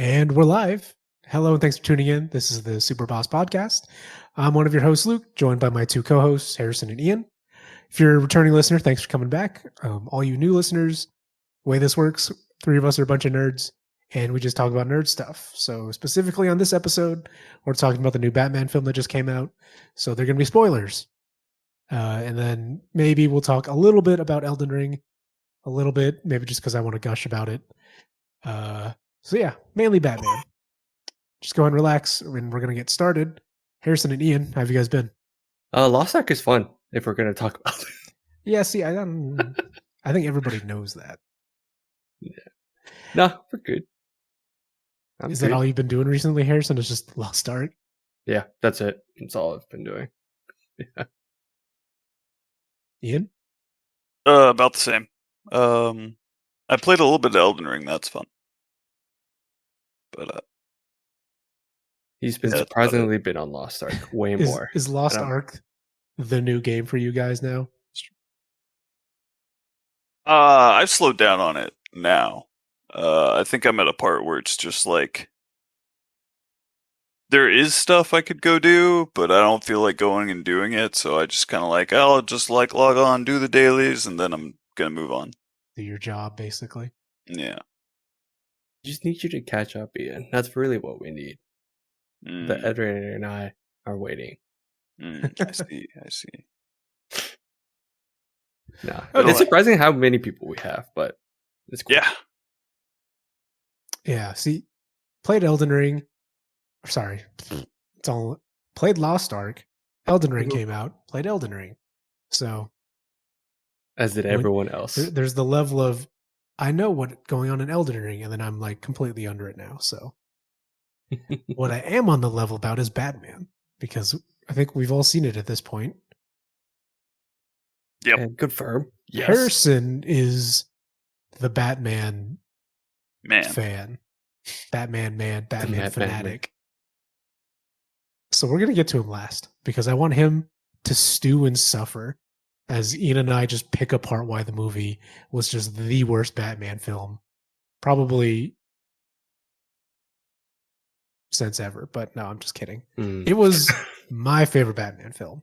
And we're live. Hello, and thanks for tuning in. This is the SuperBoss Podcast. I'm one of your hosts, Luke, joined by my two co-hosts, Harrison and Ian. If you're a returning listener, thanks for coming back. All you new listeners, the way this works, three of us are a bunch of nerds, and we just talk about nerd stuff. So specifically on this episode, we're talking about the new Batman film that just came out. So they're going to be spoilers. And then maybe we'll talk a little bit about Elden Ring, a little bit, maybe just because I want to gush about it. So yeah, mainly Batman. Just go ahead and relax, and we're going to get started. Harrison and Ian, how have you guys been? Lost Ark is fun, if we're going to talk about it. Yeah, see, I think everybody knows that. Yeah. No, we're good. Is that all you've been doing recently, Harrison? Is just Lost Ark? Yeah, that's it. That's all I've been doing. Yeah. Ian? About the same. I played a little bit of Elden Ring. That's fun. But he's been surprisingly been on Lost Ark way more. Is Lost Ark the new game for you guys now? I've slowed down on it now. I think I'm at a part where it's just like there is stuff I could go do, but I don't feel like going and doing it. So I just kind of like, I'll just like log on, do the dailies, and then I'm gonna move on. Do your job, basically. Yeah. Just need you to catch up, Ian. That's really what we need. The editor and I are waiting. I see. No, it's surprising how many people we have, but it's cool. Yeah. See, played Elden Ring. Sorry, played Lost Ark. Elden Ring came out. Played Elden Ring. So, as did everyone else. There's the level of I know what's going on in Elden Ring, and then I'm like completely under it now. So, what I am on the level about is Batman, because I think we've all seen it at this point. Yep. And confirm. Yes. Harrison is the Batman fan. Batman fanatic. So we're going to get to him last, because I want him to stew and suffer as Ian and I just pick apart why the movie was just the worst Batman film probably since ever. But no, I'm just kidding. It was my favorite Batman film.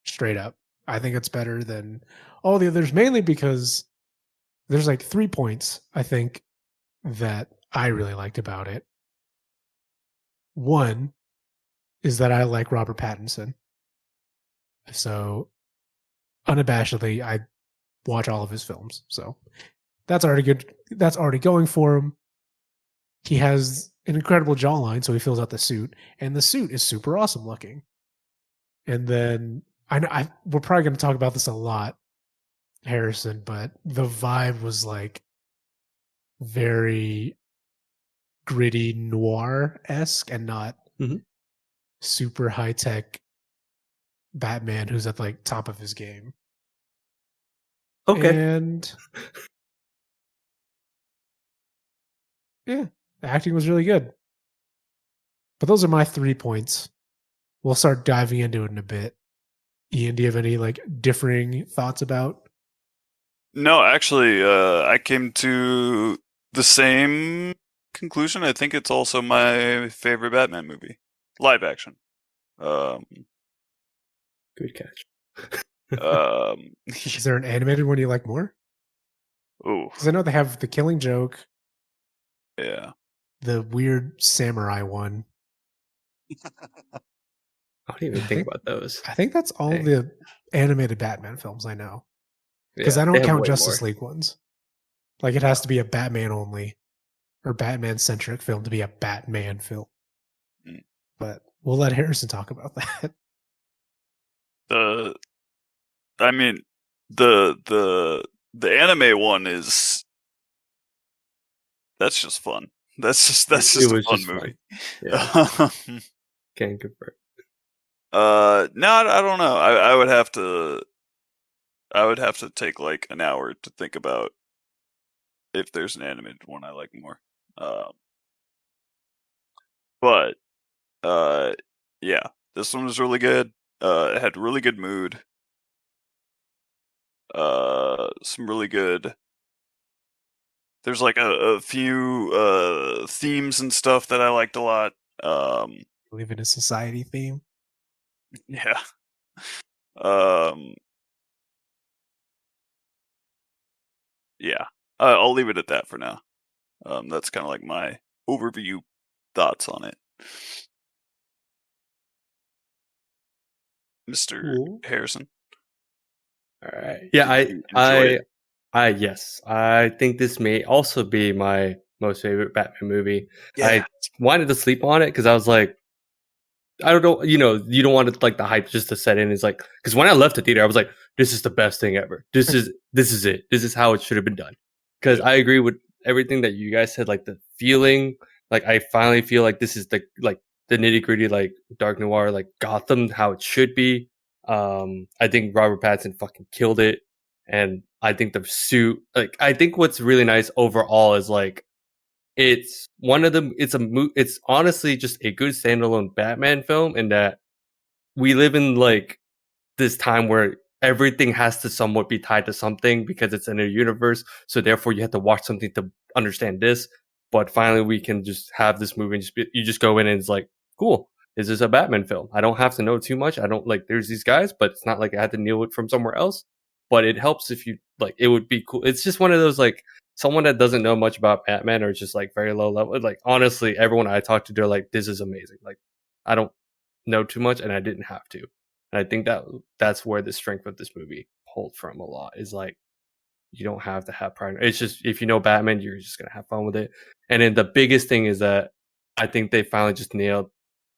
Straight up. I think it's better than all the others, mainly because there's like 3 points, I think, that I really liked about it. One is that I like Robert Pattinson. So, unabashedly, I watch all of his films. So, that's already good. That's already going for him. He has an incredible jawline, so he fills out the suit. And the suit is super awesome looking. And then we're probably going to talk about this a lot, Harrison, but the vibe was like very gritty noir-esque and not super high-tech Batman who's at like top of his game. Okay. And yeah, the acting was really good. But those are my 3 points. We'll start diving into it in a bit. Ian, do you have any like differing thoughts about? No, actually, I came to the same conclusion. I think it's also my favorite Batman movie, live action. Good catch. Is there an animated one you like more? Oh, because I know they have the Killing Joke. Yeah. The weird samurai one. I don't even think about those. I think that's all the animated Batman films I know. Because I don't count Justice League ones. Like it has to be a Batman only or Batman centric film to be a Batman film. But we'll let Harrison talk about that. The anime one is that's just fun. That's just a fun movie. Yeah. Can't confirm. No, I don't know. I would have to take like an hour to think about if there's an animated one I like more. But yeah, this one was really good. It had really good mood. Some really good There's like a few themes and stuff that I liked a lot. Live in a society theme. Yeah. Yeah. I'll leave it at that for now. That's kind of like my overview thoughts on it. Mr. Cool. Harrison. All right. Yeah, Did you enjoy it? yes, I think this may also be my most favorite Batman movie. Yeah. I wanted to sleep on it because I was like, I don't know, you don't want it like the hype just to set in. It's like, because when I left the theater, I was like, this is the best thing ever. This is it. This is how it should have been done. Because I agree with everything that you guys said, like the feeling, like I finally feel like this is the nitty gritty, like dark noir, like Gotham, how it should be. I think Robert Pattinson fucking killed it. And I think the suit, like, I think what's really nice overall is like, it's one of them. It's honestly just a good standalone Batman film in that we live in like this time where everything has to somewhat be tied to something because it's in a universe. So therefore you have to watch something to understand this. But finally we can just have this movie and you just go in and it's like, cool. This is a Batman film. I don't have to know too much. I don't like, there's these guys, but it's not like I had to know it from somewhere else. But it helps if you like, it would be cool. It's just one of those like, someone that doesn't know much about Batman or just like very low level. Like honestly, everyone I talk to, they're like, this is amazing. Like I don't know too much and I didn't have to. And I think that's where the strength of this movie pulled from a lot is like, you don't have to have prior. It's just, if you know Batman, you're just going to have fun with it. And then the biggest thing is that I think they finally just nailed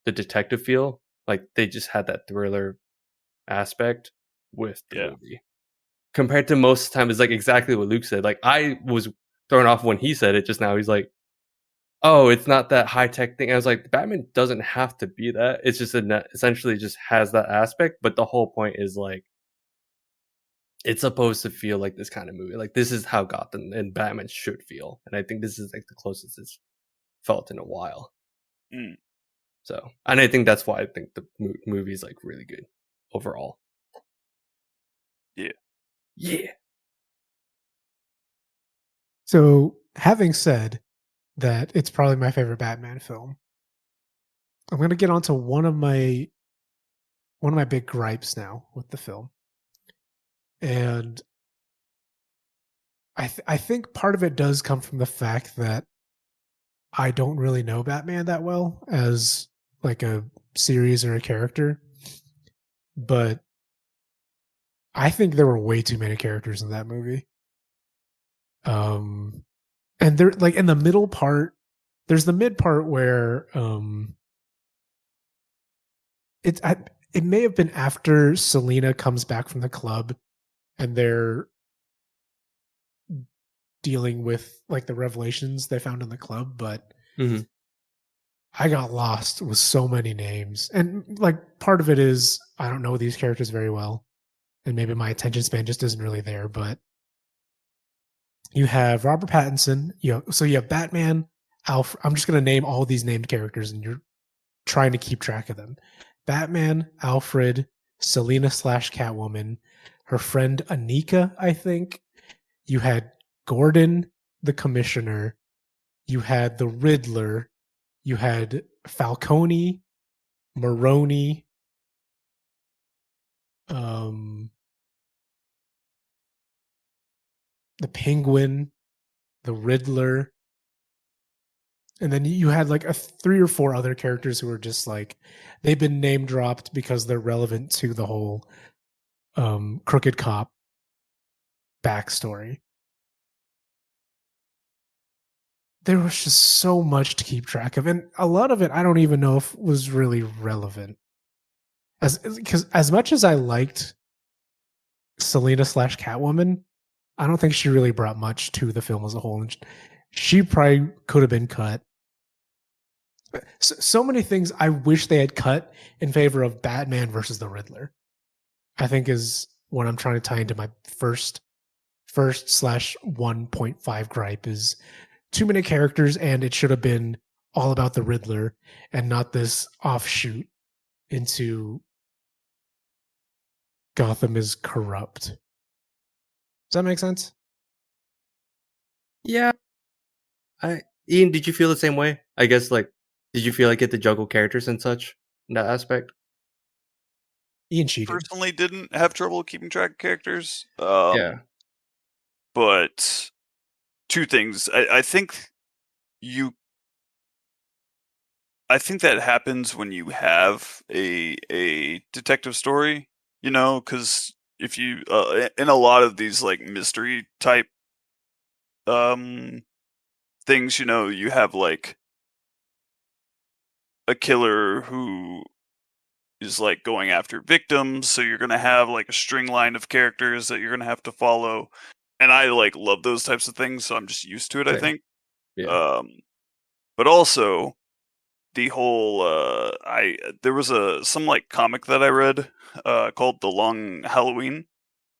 the detective feel. Like they just had that thriller aspect with the movie. Compared to most of the time, it's like exactly what Luke said. Like I was thrown off when he said it just now. He's like, oh, it's not that high tech thing. I was like, Batman doesn't have to be that. It's just essentially just has that aspect. But the whole point is like, it's supposed to feel like this kind of movie. Like this is how Gotham and Batman should feel. And I think this is like the closest it's felt in a while. Mm. So, and I think that's why I think the movie is like really good overall. Yeah. Yeah. So, having said that, it's probably my favorite Batman film. I'm going to get onto one of my big gripes now with the film, and I think part of it does come from the fact that I don't really know Batman that well as like a series or a character, but I think there were way too many characters in that movie. And they're like in the middle part, there's the mid part where it may have been after Selena comes back from the club and they're dealing with like the revelations they found in the club, but I got lost with so many names. And like part of it is I don't know these characters very well. And maybe my attention span just isn't really there, but you have Robert Pattinson, so you have Batman, Alfred. I'm just going to name all these named characters and you're trying to keep track of them. Batman, Alfred, Selena / Catwoman, her friend Anika, I think. You had Gordon, the Commissioner. You had the Riddler. You had Falcone, Maroni, the Penguin, the Riddler. And then you had like 3 or 4 other characters who were just like, they've been name dropped because they're relevant to the whole crooked cop backstory. There was just so much to keep track of. And a lot of it, I don't even know if was really relevant. Because as much as I liked Selena / Catwoman, I don't think she really brought much to the film as a whole. And she probably could have been cut. So many things I wish they had cut in favor of Batman versus the Riddler, I think is what I'm trying to tie into my first / 1.5 gripe is too many characters and it should have been all about the Riddler and not this offshoot into Gotham is corrupt. Does that make sense? Yeah, Ian, did you feel the same way? I guess like, did you feel like you had to juggle characters and such in that aspect? Ian cheated. Personally, didn't have trouble keeping track of characters. Yeah. But two things. I think that happens when you have a detective story, because if you in a lot of these like mystery type things, you have like a killer who is like going after victims, so you're gonna have like a string line of characters that you're gonna have to follow, and I like love those types of things, so I'm just used to it. I Same. think. Yeah. But also the whole there was some like comic that I read called The Long Halloween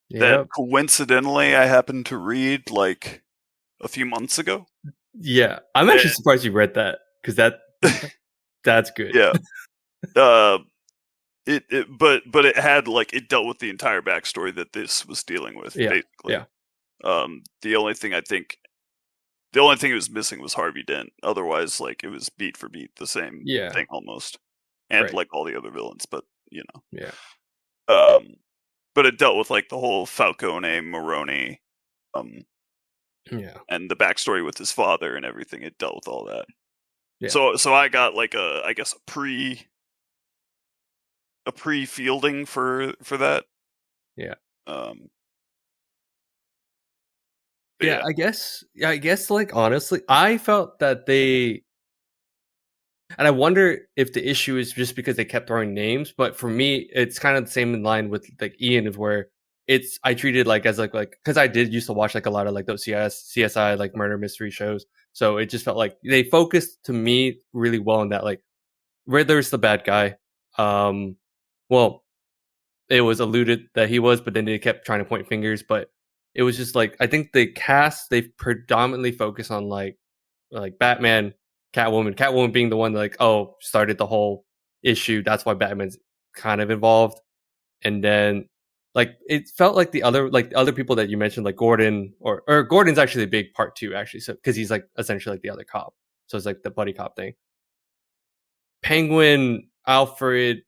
that Yep. coincidentally I happened to read like a few months ago. Yeah. I'm actually surprised you read that because that's good. Yeah. But it had like it dealt with the entire backstory that this was dealing with, Yeah. basically. Yeah. The only thing it was missing was Harvey Dent. Otherwise, like it was beat for beat the same Yeah. thing almost, and Right. like all the other villains. But Yeah. but it dealt with like the whole Falcone Moroni, Yeah. and the backstory with his father and everything. It dealt with all that. Yeah. So I got like I guess a pre fielding for that. Yeah. Yeah. I guess like honestly, I felt that and I wonder if the issue is just because they kept throwing names, but for me, it's kind of the same in line with like Ian, of where I treated like as like because I did used to watch like a lot of like those CSI like murder mystery shows, so it just felt like they focused to me really well on that. Like Riddler's the bad guy. Well, it was alluded that he was, but then they kept trying to point fingers. But it was just like I think the cast they predominantly focus on like Batman, Catwoman being the one that like started the whole issue. That's why Batman's kind of involved, and then like it felt like the other people that you mentioned like Gordon or Gordon's actually a big part too actually, so because he's like essentially like the other cop, so it's like the buddy cop thing. Penguin, Alfred,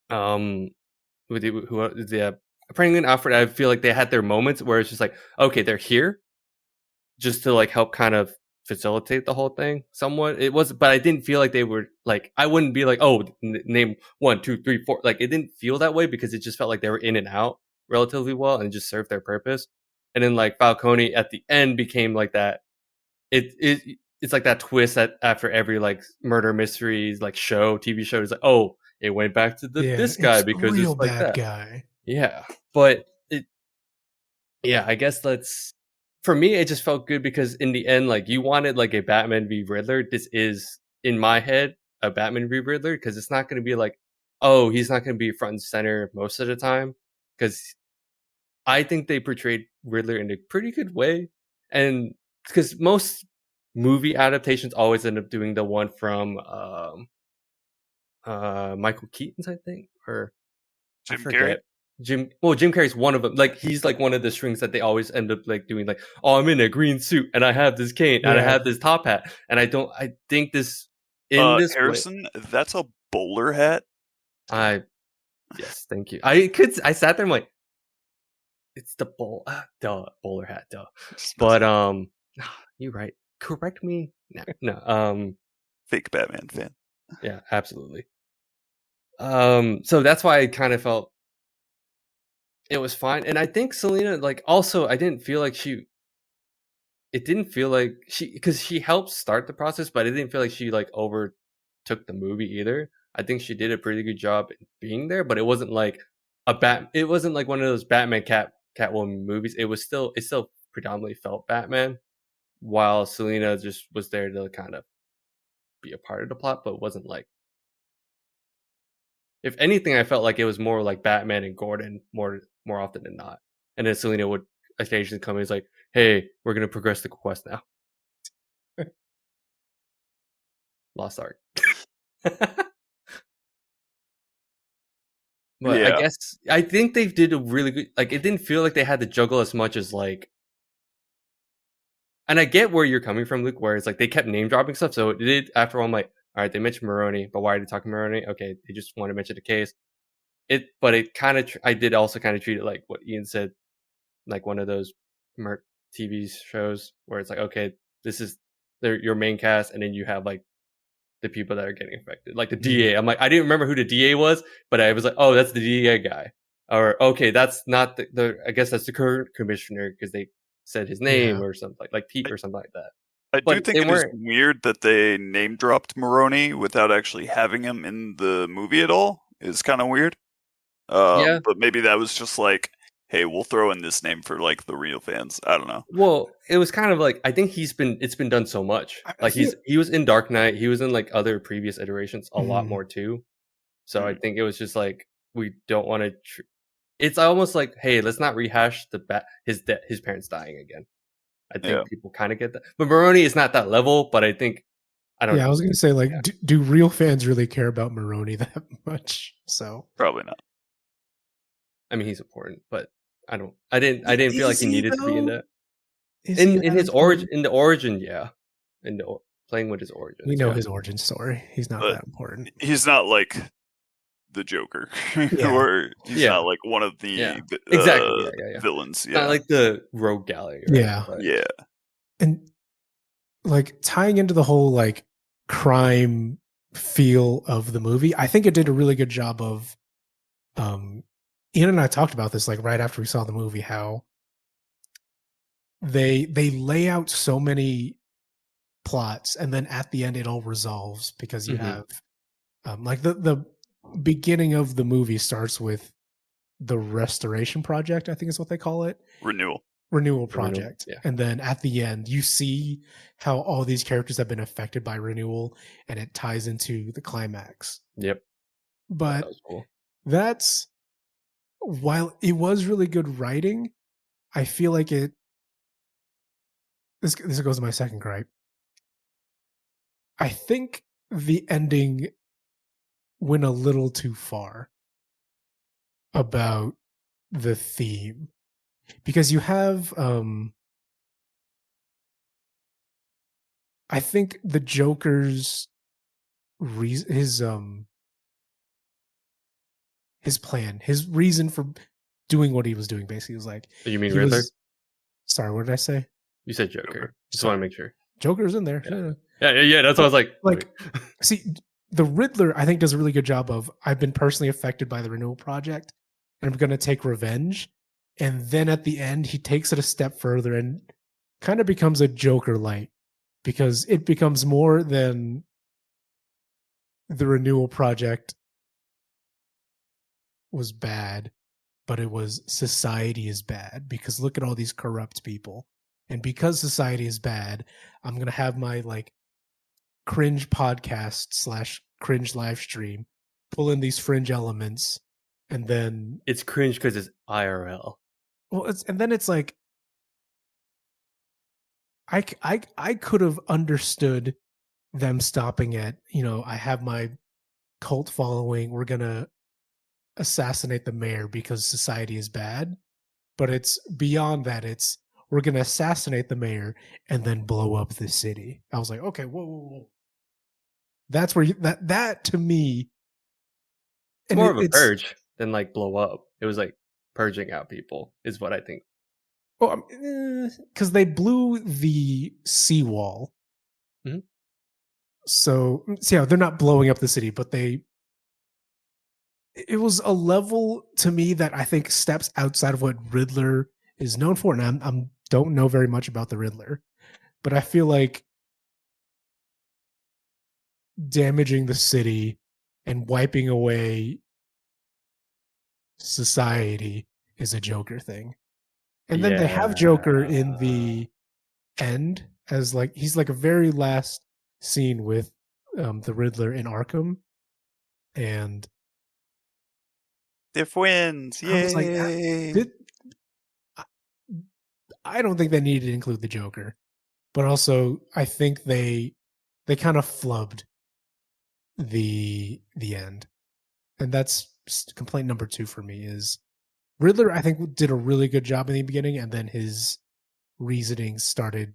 with the Penguin, Alfred, I feel like they had their moments where it's just like, okay, they're here just to like help kind of facilitate the whole thing somewhat. It was, but I didn't feel like they were like, I wouldn't be like, name 1, 2, 3, 4. Like it didn't feel that way because it just felt like they were in and out relatively well and just served their purpose. And then like Falcone at the end became like that. It's like that twist that after every like murder mysteries like TV show is like, oh, it went back to this guy because real it's like bad that. guy. Yeah, but I guess for me it just felt good because in the end, like you wanted like a Batman v Riddler. This is in my head a Batman v Riddler because it's not going to be like, oh, he's not going to be front and center most of the time because I think they portrayed Riddler in a pretty good way, and because most movie adaptations always end up doing the one from Michael Keaton's, I think, or Jim I forget. Carrey? Jim Carrey's one of them. Like he's like one of the strings that they always end up like doing. Like, oh, I'm in a green suit and I have this cane and I have this top hat, and I think this in this Harrison, that's a bowler hat. Yes, thank you. I sat there and like, it's the bowler hat, duh. But you're right. Correct me. No. Fake Batman fan. Yeah, absolutely. So that's why I kind of felt it was fine. And I think Selena, like, also, it didn't feel like she, because she helped start the process, but I didn't feel like she, like, overtook the movie either. I think she did a pretty good job being there, but it wasn't like it wasn't like one of those Batman Catwoman movies. It still predominantly felt Batman, while Selena just was there to kind of be a part of the plot, but wasn't like, if anything, I felt like it was more like Batman and Gordon more often than not. And then Selena would occasionally come in and like, hey, we're going to progress the quest now. Lost Ark. But yeah. I think they did a really good, like, it didn't feel like they had to juggle as much as like And I get where you're coming from, Luke, where it's like they kept name dropping stuff. So it did, after all, I'm like, all right, they mentioned Maroni, but why are they talking Maroni? Okay, they just want to mention the case. But it kind of, I did also kind of treat it like what Ian said, like one of those Merc TV shows where it's like, okay, this is your main cast, and then you have like the people that are getting affected, like the DA. I'm like, I didn't remember who the DA was, but I was like, oh, that's the DA guy. Or, okay, that's not I guess that's the current commissioner because they said his name or something like Pete or something like that. I do think it is weird that they name dropped Maroni without actually having him in the movie at all. It's kind of weird. But maybe that was just like, hey, we'll throw in this name for like the real fans. I don't know. Well, it was kind of like, I think it's been done so much. Like he was in Dark Knight, he was in like other previous iterations a lot more too. So I think it was just like, we don't want to. It's almost like, hey, let's not rehash his parents dying again. I think people kind of get that, but Maroni is not that level. But I think I don't. Yeah, I was gonna say like, do real fans really care about Maroni that much? So probably not. I mean, he's important, but I didn't feel like he needed to be in that. In his origin, in the origin, yeah, playing with his origin. We know his origin story. He's not that important. He's not like the Joker, or he's not like one of the villains. Not like the rogue gallery. Right? And like tying into the whole like crime feel of the movie, I think it did a really good job of. Ian and I talked about this like right after we saw the movie, how they lay out so many plots and then at the end it all resolves because you have like the beginning of the movie starts with the restoration project, I think is what they call it. Renewal project. Yeah. And then at the end you see how all these characters have been affected by renewal and it ties into the climax. Yep. But that was cool. That's while it was really good writing, I feel like this goes to my second gripe. I think the ending went a little too far about the theme. Because you have I think the Joker's his plan, his reason for doing what he was doing, basically was like. You mean Riddler? Sorry, what did I say? You said Joker. Just want to make sure. Joker's in there. Yeah. That's what I was like. Like, see, the Riddler, I think, does a really good job of. I've been personally affected by the renewal project, and I'm going to take revenge. And then at the end, he takes it a step further and kind of becomes a Joker light because it becomes more than the renewal project was bad, but it was society is bad because look at all these corrupt people. And because society is bad, I'm going to have my like cringe podcast / cringe live stream, pull in these fringe elements. And then it's cringe because it's IRL. Well, and then it's like, I could have understood them stopping at, I have my cult following. We're going to assassinate the mayor because society is bad. But it's beyond that. It's we're going to assassinate the mayor and then blow up the city. I was like, okay, whoa. That's where that to me. It's more of a purge than like blow up. It was like purging out people is what I think. Well, because they blew the seawall. Mm-hmm. So they're not blowing up the city, but it was a level to me that I think steps outside of what Riddler is known for. And I don't know very much about the Riddler, but I feel like damaging the city and wiping away society is a Joker thing. And then they have Joker in the end as like, he's like a very last scene with the Riddler in Arkham. And they're twins. Yay. I was like, I don't think they needed to include the Joker, but also I think they kind of flubbed the end. And that's complaint number 2 for me is Riddler, I think, did a really good job in the beginning, and then his reasoning started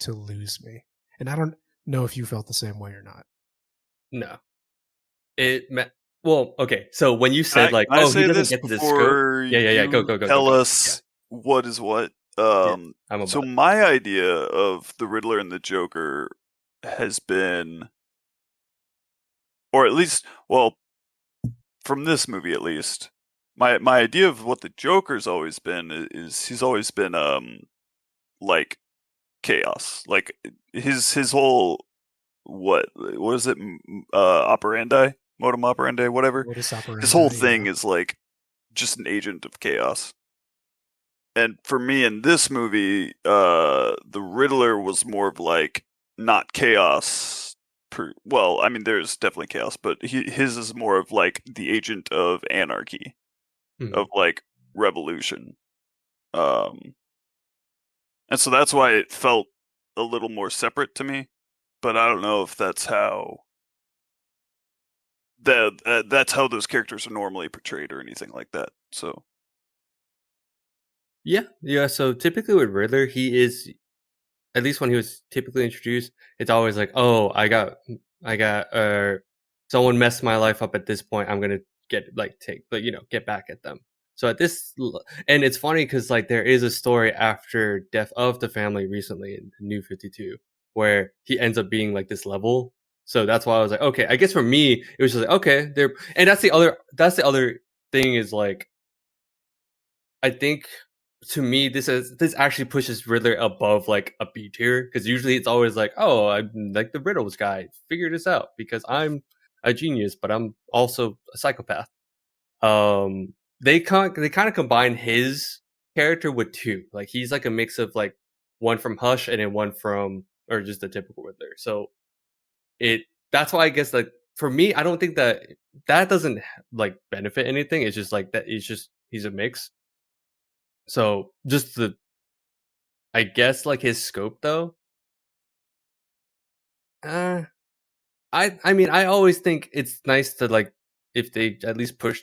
to lose me. And I don't know if you felt the same way or not. No. Well, okay. So when you said he doesn't get to the scope. Yeah. Go. Tell us what is what. So my idea of the Riddler and the Joker has been, or at least, well, from this movie at least, my idea of what the Joker's always been is he's always been like chaos. Like his whole what is it, modum operandi, whatever. His whole thing is like just an agent of chaos. And for me in this movie, the Riddler was more of like not chaos. Well, I mean, there's definitely chaos, but his is more of like the agent of anarchy, of like revolution. And so that's why it felt a little more separate to me. But I don't know if that's how that's how those characters are normally portrayed or anything like that. So yeah. So typically with Riddler, he is, at least when he was typically introduced, it's always like, oh, I got someone messed my life up at this point. I'm gonna get back at them. So at this, and it's funny because like there is a story after Death of the Family recently in New 52 where he ends up being like this level. So that's why I was like, okay, I guess for me it was just like, okay, and that's the other thing is like, I think to me this actually pushes Riddler above like a B tier, because usually it's always like, oh, I'm like the riddles guy, figure this out because I'm a genius, but I'm also a psychopath. They kind of combine his character with two. Like he's like a mix of like one from Hush and then one from, or just the typical Riddler. So that's why I guess like for me, I don't think that doesn't like benefit anything. It's just like that. He's a mix. So just I guess like his scope though. I mean, I always think it's nice to like, if they at least push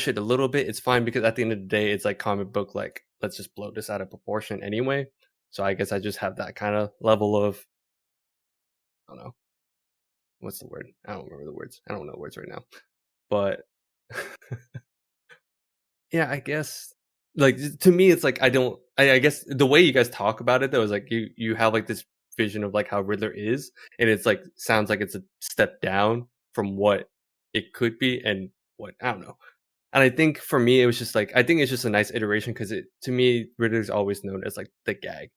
it a little bit, it's fine, because at the end of the day, it's like comic book, like let's just blow this out of proportion anyway. So I guess I just have that kind of level of, I don't know, what's the word? I don't remember the words. I don't know words right now, but yeah, I guess like to me, it's like I guess the way you guys talk about it though is like you have like this vision of like how Riddler is, and it's like sounds like it's a step down from what it could be, and what, I don't know. And I think for me, it was just like, I think it's just a nice iteration, because to me, Riddler's always known as like the gag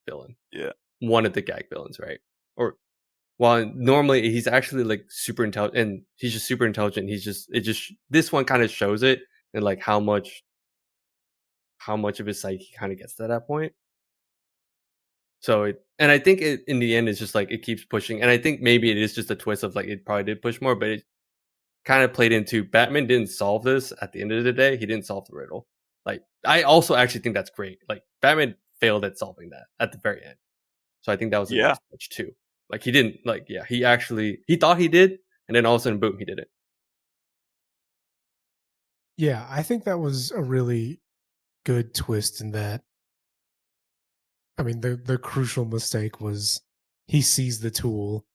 villain. Yeah. One of the gag villains, right? Or while normally he's actually like super intelligent, and he's just super intelligent. This one kind of shows it, and like how much of his psyche kind of gets to that point. So and I think in the end, it's just like it keeps pushing. And I think maybe it is just a twist of like, it probably did push more, but it kind of played into Batman didn't solve this at the end of the day. He didn't solve the riddle. Like, I also actually think that's great. Like, Batman failed at solving that at the very end. So I think that was a nice touch too. Like, he didn't, like, he thought he did, and then all of a sudden, boom, he did it. Yeah, I think that was a really good twist in that. I mean, the crucial mistake was he sees the tool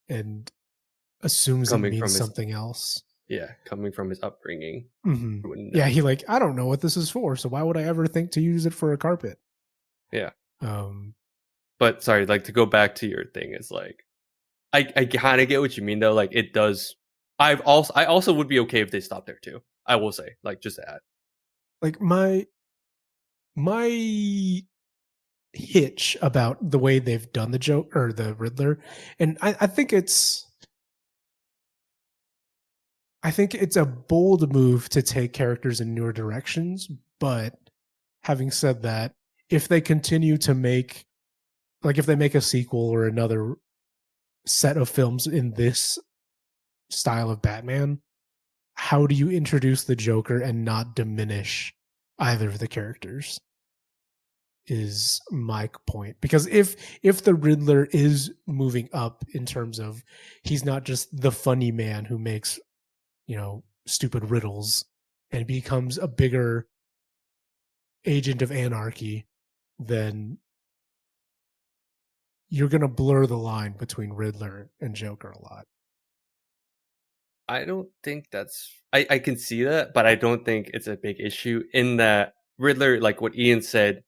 and assumes it means something else. Yeah, coming from his upbringing. Mm-hmm. Yeah, he like, I don't know what this is for, so why would I ever think to use it for a carpet? Yeah. But sorry, like, to go back to your thing, is like, I kind of get what you mean though. Like, it does. I also would be okay if they stopped there too. I will say, like, just to add. Like, my hitch about the way they've done the joke or the Riddler, and I think it's a bold move to take characters in newer directions. But having said that, if they continue to make, like, if they make a sequel or another set of films in this style of Batman, how do you introduce the Joker and not diminish either of the characters? Is my point. Because if the Riddler is moving up in terms of, he's not just the funny man who makes, stupid riddles, and becomes a bigger agent of anarchy, then you're going to blur the line between Riddler and Joker a lot. I don't think that's... I can see that, but I don't think it's a big issue in that Riddler, like what Ian said,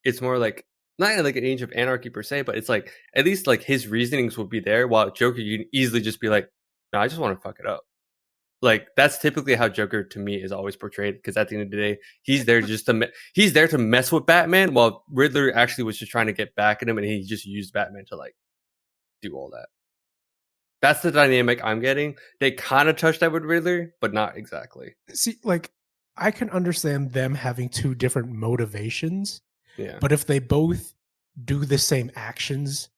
it's more like, not like an Age of Anarchy per se, but it's like, at least like his reasonings would be there, while Joker, you can easily just be like, no, I just want to fuck it up. Like, that's typically how Joker to me is always portrayed, because at the end of the day, he's there just to he's there to mess with Batman, while Riddler actually was just trying to get back at him, and he just used Batman to like do all that. That's the dynamic I'm getting. They kind of touched that with Riddler, but not exactly. See, like, I can understand them having two different motivations. Yeah. But if they both do the same actions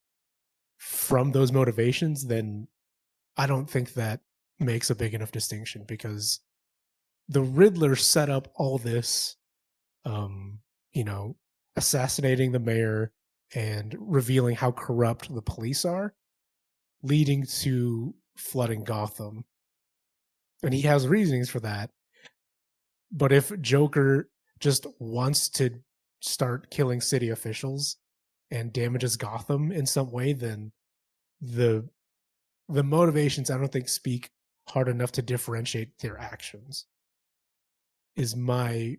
from those motivations, then I don't think that makes a big enough distinction, because the Riddler set up all this, assassinating the mayor and revealing how corrupt the police are, leading to flooding Gotham. And he has reasonings for that. But if Joker just wants to start killing city officials and damages Gotham in some way, then the motivations, I don't think, speak hard enough to differentiate their actions, is my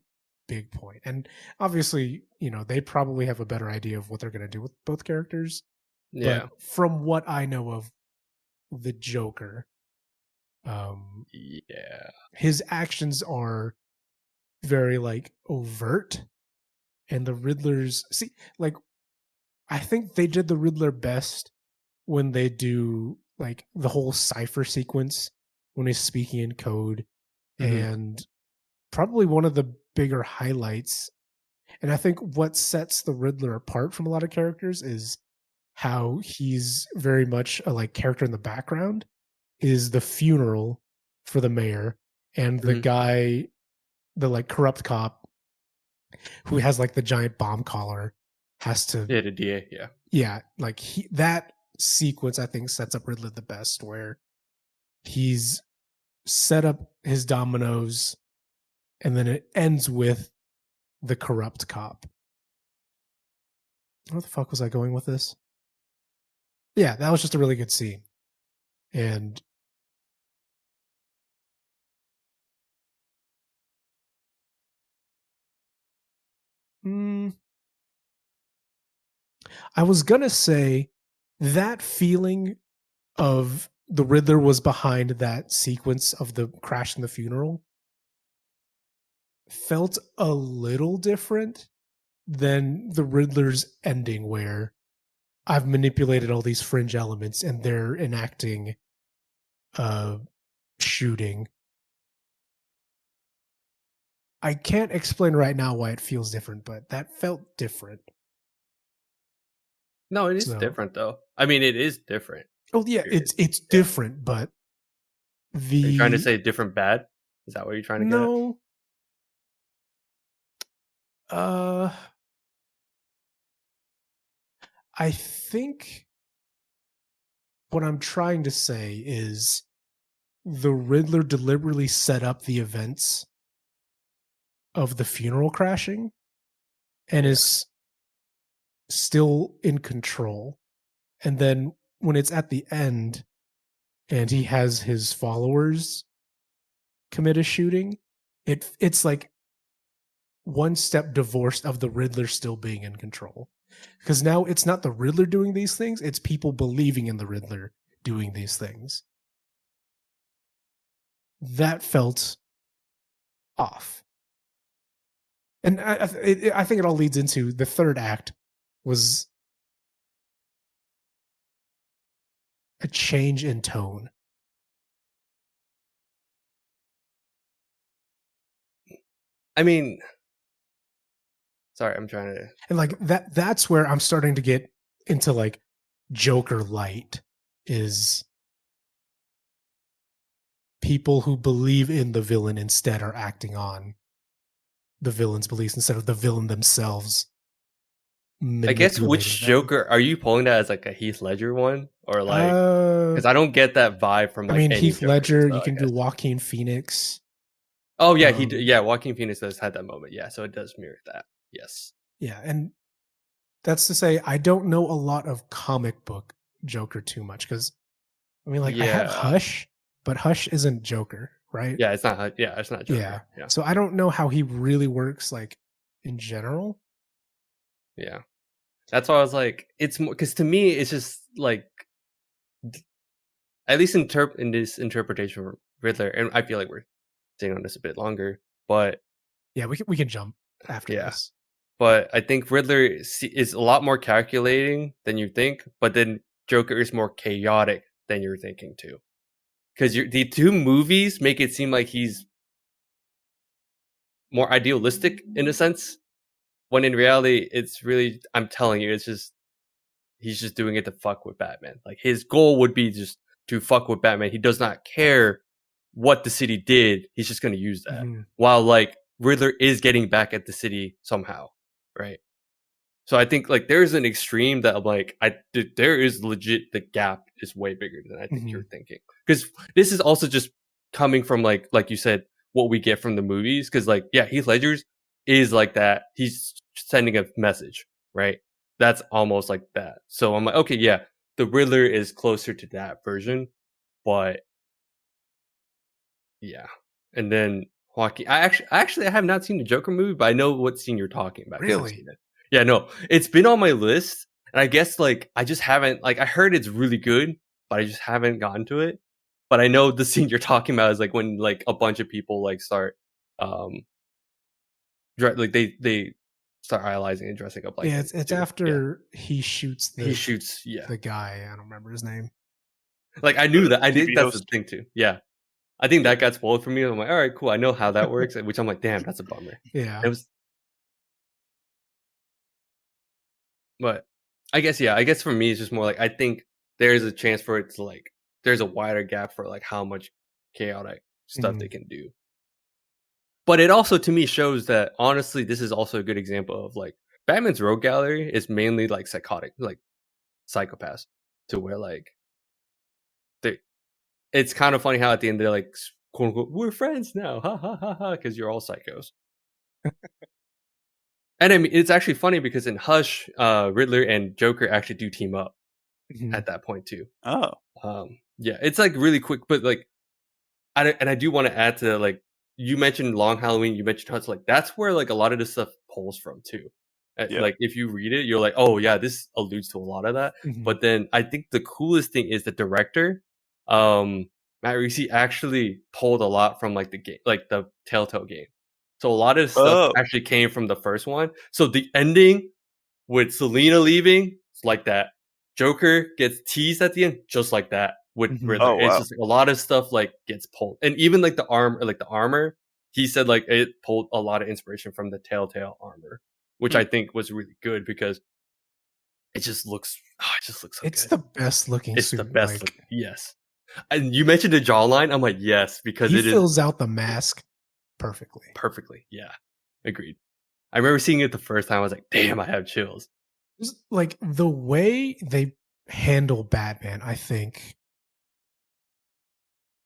big point. And obviously, they probably have a better idea of what they're going to do with both characters. Yeah. But from what I know of the Joker, his actions are very like overt, and the Riddler's, I think they did the Riddler best when they do like the whole cipher sequence when he's speaking in code. And probably one of the bigger highlights, and I think what sets the Riddler apart from a lot of characters, is how he's very much a like character in the background, is the funeral for the mayor, and the guy, the like corrupt cop who has like the giant bomb collar, has to the DA, like that sequence I think sets up Riddler the best, where he's set up his dominoes and then it ends with the corrupt cop. Where the fuck was I going with this? Yeah, that was just a really good scene. And I was gonna say that feeling of the Riddler was behind that sequence of the crash in the funeral felt a little different than the Riddler's ending, where I've manipulated all these fringe elements and they're enacting shooting. I can't explain right now why it feels different, but that felt different. No, it is different though. I mean, it is different. Oh yeah, it's different, but Are you trying to say different bad? Is that what you're trying to get at? No. I think what I'm trying to say is the Riddler deliberately set up the events of the funeral crashing and is still in control. And then when it's at the end and he has his followers commit a shooting, it's like one step divorced of the Riddler still being in control. Because now it's not the Riddler doing these things, it's people believing in the Riddler doing these things. That felt off. And I think it all leads into the third act was a change in tone. I mean, sorry, I'm trying to... And like that's where I'm starting to get into like Joker light, is people who believe in the villain instead are acting on the villain's beliefs instead of the villain themselves. I guess which Joker are you pulling that as, like a Heath Ledger one, or like, because I don't get that vibe from. Like, I mean, Heath Ledger. You can do Joaquin Phoenix. Oh yeah, Joaquin Phoenix has had that moment. Yeah, so it does mirror that. Yes. Yeah, and that's to say, I don't know a lot of comic book Joker too much because, I mean, like I have Hush, but Hush isn't Joker, right? Yeah, it's not. Yeah, it's not Joker. Yeah. So I don't know how he really works, like in general. Yeah, that's why I was like, it's more because to me, it's just like, at least in this interpretation of Riddler, and I feel like we're staying on this a bit longer, but yeah, we can jump after this. But I think Riddler is a lot more calculating than you think, but then Joker is more chaotic than you're thinking too. Because the two movies make it seem like he's more idealistic in a sense, when in reality, it's really, I'm telling you, it's just, he's just doing it to fuck with Batman. Like, his goal would be just to fuck with Batman. He does not care what the city did. He's just going to use that. Mm-hmm. While, like, Riddler is getting back at the city somehow, right? So I think, like, there's an extreme that I'm like, there is legit, the gap is way bigger than I think you're thinking. Because this is also just coming from, like you said, what we get from the movies. Because, like, yeah, Heath Ledger's is like that. He's sending a message, right? That's almost like that. So I'm like, okay, yeah, the Riddler is closer to that version. But, yeah. And then Joaquin, I have not seen the Joker movie, but I know what scene you're talking about. Really? Yeah, no, it's been on my list, and I guess, like, I just haven't, like, I heard it's really good, but I just haven't gotten to it. But I know the scene you're talking about is, like, when, like, a bunch of people, like, start, like, they start idolizing and dressing up like. Yeah, it's after he shoots the guy. I don't remember his name. Like, I knew that. I think that's the thing too. Yeah, I think that got spoiled for me. I'm like, all right, cool. I know how that works, which I'm like, damn, that's a bummer. Yeah, it was. But I guess for me, it's just more like, I think there's a chance for it to, like, there's a wider gap for, like, how much chaotic stuff they can do. But it also, to me, shows that, honestly, this is also a good example of, like, Batman's rogue gallery is mainly, like, psychotic, like, psychopaths, to where, like, it's kind of funny how at the end they're like, quote unquote, we're friends now, ha ha ha ha, because you're all psychos. And I mean, it's actually funny because in Hush, Riddler and Joker actually do team up at that point too. Oh, yeah, it's like really quick, but like, I do want to add to, like, you mentioned Long Halloween, you mentioned Hush, like, that's where, like, a lot of this stuff pulls from too. Yeah. Like, if you read it, you're like, oh yeah, this alludes to a lot of that. But then I think the coolest thing is the director, Matt Reese, actually pulled a lot from, like, the game, like the Telltale game. So a lot of stuff actually came from the first one. So the ending with Selina leaving, it's like that. Joker gets teased at the end, just like that. With Riddler, it's just, like, a lot of stuff, like, gets pulled, and even, like, the armor, he said, like, it pulled a lot of inspiration from the Telltale armor, which I think was really good because it just looks so it's good. The best looking it's suit. The best looking, yes. And you mentioned the jawline. I'm like, yes, because he fills out the mask perfectly. Yeah, agreed. I remember seeing it the first time. I was like, damn, I have chills. Like, the way they handle Batman, I think,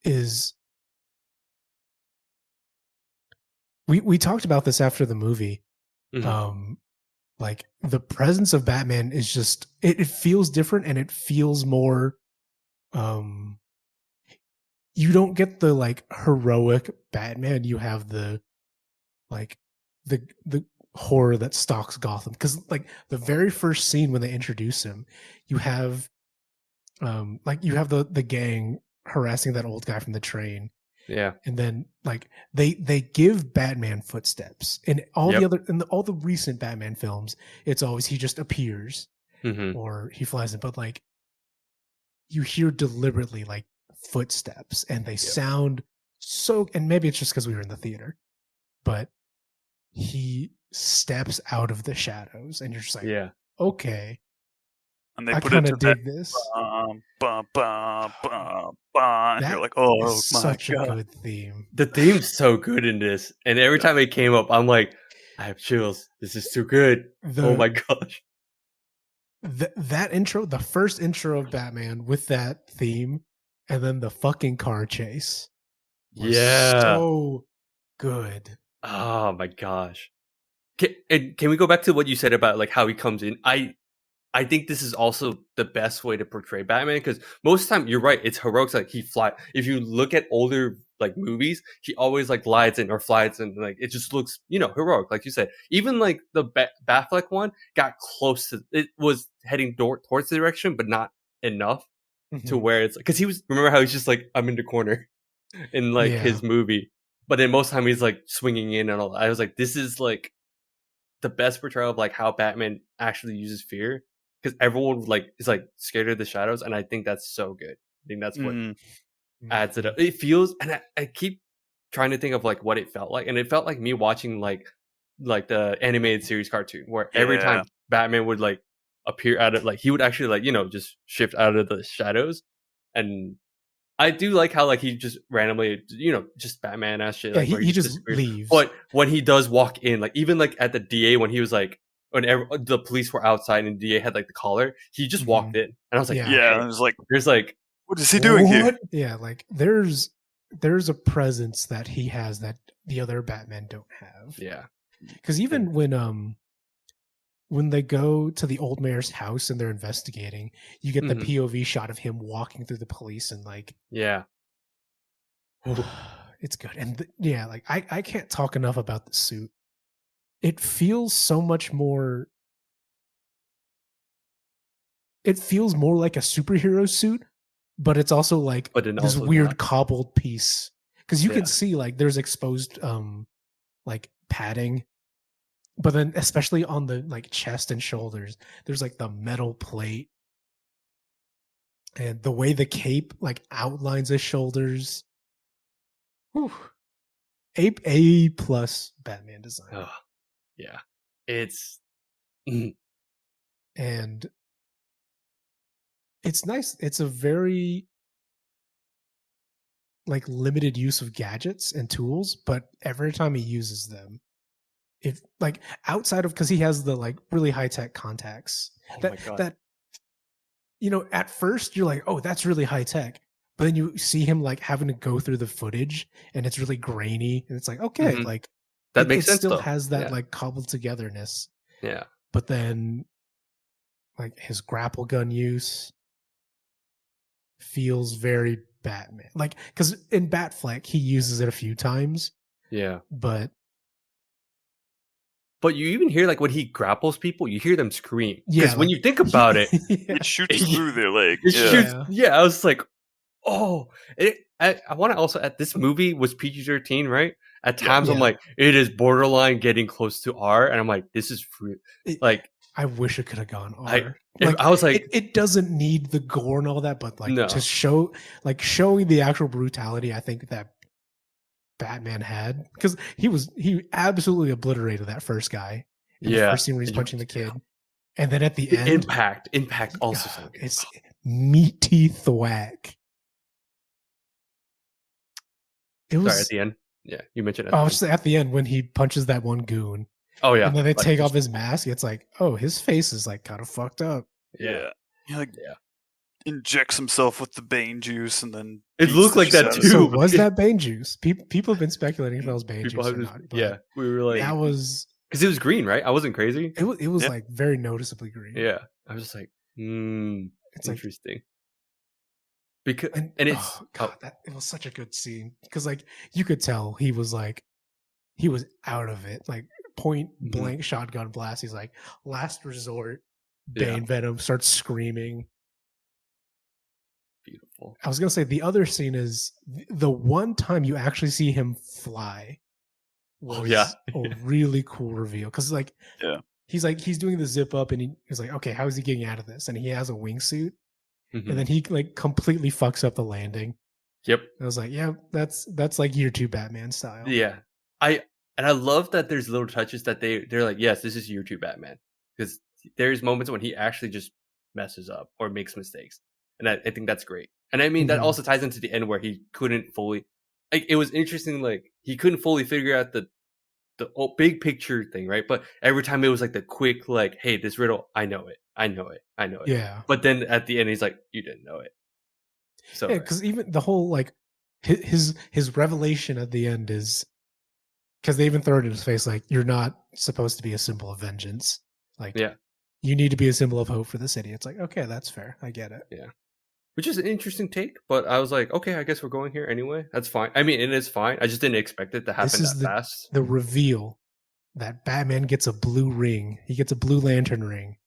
is, we talked about this after the movie. Like, the presence of Batman is just, it feels different, and it feels more, you don't get the, like, heroic Batman. You have the, like, the horror that stalks Gotham. Because, like, the very first scene when they introduce him, you have, like, you have the gang harassing that old guy from the train. Yeah. And then, like, they give Batman footsteps. In all all the recent Batman films, it's always he just appears or he flies in. But, like, you hear deliberately, like, footsteps, and they sound so, and maybe it's just because we were in the theater, but he steps out of the shadows, and you're just like, okay. And they I put it to dig this. And you're like, oh, my such God. a good theme. The theme's so good in this, and every time it came up, I'm like, I have chills. This is too good. Oh my gosh. That intro, the first intro of Batman with that theme, and then the fucking car chase. Yeah. So good. Oh my gosh. Can we go back to what you said about like how he comes in? I think this is also the best way to portray Batman, because most of the time you're right, it's heroics. Like he fly. If you look at older like movies, he always like glides in or flies in. Like it just looks, heroic. Like you said, even like the Batfleck one got close to. It was heading towards the direction, but not enough to where it's because he was. Remember how he's just like, I'm in the corner in like his movie, but then most of the time he's like swinging in and all. I was like, this is like the best portrayal of like how Batman actually uses fear. Because everyone like is like scared of the shadows, and I think that's so good. I think that's what adds it up. It feels, and I keep trying to think of like what it felt like, and it felt like me watching like the animated series cartoon, where every time Batman would like appear out of like he would actually like just shift out of the shadows, and I do like how like he just randomly just Batman ass shit. Yeah, like, he just leaves. But when he does walk in, like even like at the DA when he was like. When the police were outside and DA had like the collar, he just walked in, and I was like, I was like, there's like, what is he doing here? Yeah, like there's a presence that he has that the other Batmen don't have. Yeah, because even when they go to the old mayor's house and they're investigating, you get the POV shot of him walking through the police and like, it's good. And like I can't talk enough about the suit. It feels so much more. It feels more like a superhero suit, but it's also like this weird cobbled piece. Because you can see like there's exposed like padding, but then especially on the like chest and shoulders, there's like the metal plate, and the way the cape like outlines his shoulders. Whew. A+ Batman design. Oh. Yeah, it's and it's nice. It's a very like limited use of gadgets and tools, but every time he uses them, if like outside of because he has the like really high tech contacts that at first you're like, oh, that's really high tech, but then you see him like having to go through the footage and it's really grainy, and it's like, okay, like. That makes sense. It still though. has that like cobbled togetherness. Yeah. But then like his grapple gun use feels very Batman. Like because in Batfleck he uses it a few times. Yeah. But you even hear like when he grapples people, you hear them scream. Because when you think about it, it shoots through their leg. It shoots. Yeah, I was like, oh. I want to also add this movie was PG-13, right? At times I'm like, it is borderline getting close to R, and I'm like, this is free. Like, I wish it could have gone R. I was like, it doesn't need the gore and all that, but like to showing the actual brutality, I think that Batman had, because he absolutely obliterated that first guy in the first scene when he's punching the kid, and then at the end, impact also so good. It's meaty thwack. It was at the end. Yeah, you mentioned it. At the end when he punches that one goon. Oh yeah, and then they take off his mask. It's like, oh, his face is like kind of fucked up. Yeah, he injects himself with the Bane juice, and then it looked like that too. So was that Bane juice? People have been speculating if that was Bane juice or not. We were like, that was because it was green, right? I wasn't crazy. It was like very noticeably green. Yeah, I was just like, it's interesting. Because it was such a good scene, because like you could tell he was out of it, like point blank shotgun blast. He's like, last resort. Bane Venom starts screaming. Beautiful. I was gonna say the other scene is the one time you actually see him fly. Was a really cool reveal, because like he's doing the zip up and he's like, okay, how is he getting out of this? And he has a wingsuit. And then he like completely fucks up the landing. Yep. I was like, yeah, that's like year 2 Batman style. Yeah. I love that there's little touches that they're like, yes, this is year 2 Batman. Because there's moments when he actually just messes up or makes mistakes. And I think that's great. And I mean, that also ties into the end where he couldn't fully, like, it was interesting, like, he couldn't fully figure out the big picture thing, right? But every time it was like the quick, like, hey, this riddle, I know it. Yeah. But then at the end, he's like, you didn't know it. So yeah, because even the whole like his revelation at the end is Because they even throw it in his face like, you're not supposed to be a symbol of vengeance. Like, Yeah. You need to be a symbol of hope for the city. It's like, okay, that's fair. I get it. Yeah. Which is an interesting take, but I was like, okay, I guess we're going here anyway. That's fine. I mean, it is fine. I just didn't expect it to happen that fast. The reveal that Batman gets a blue ring. He gets a Blue Lantern ring.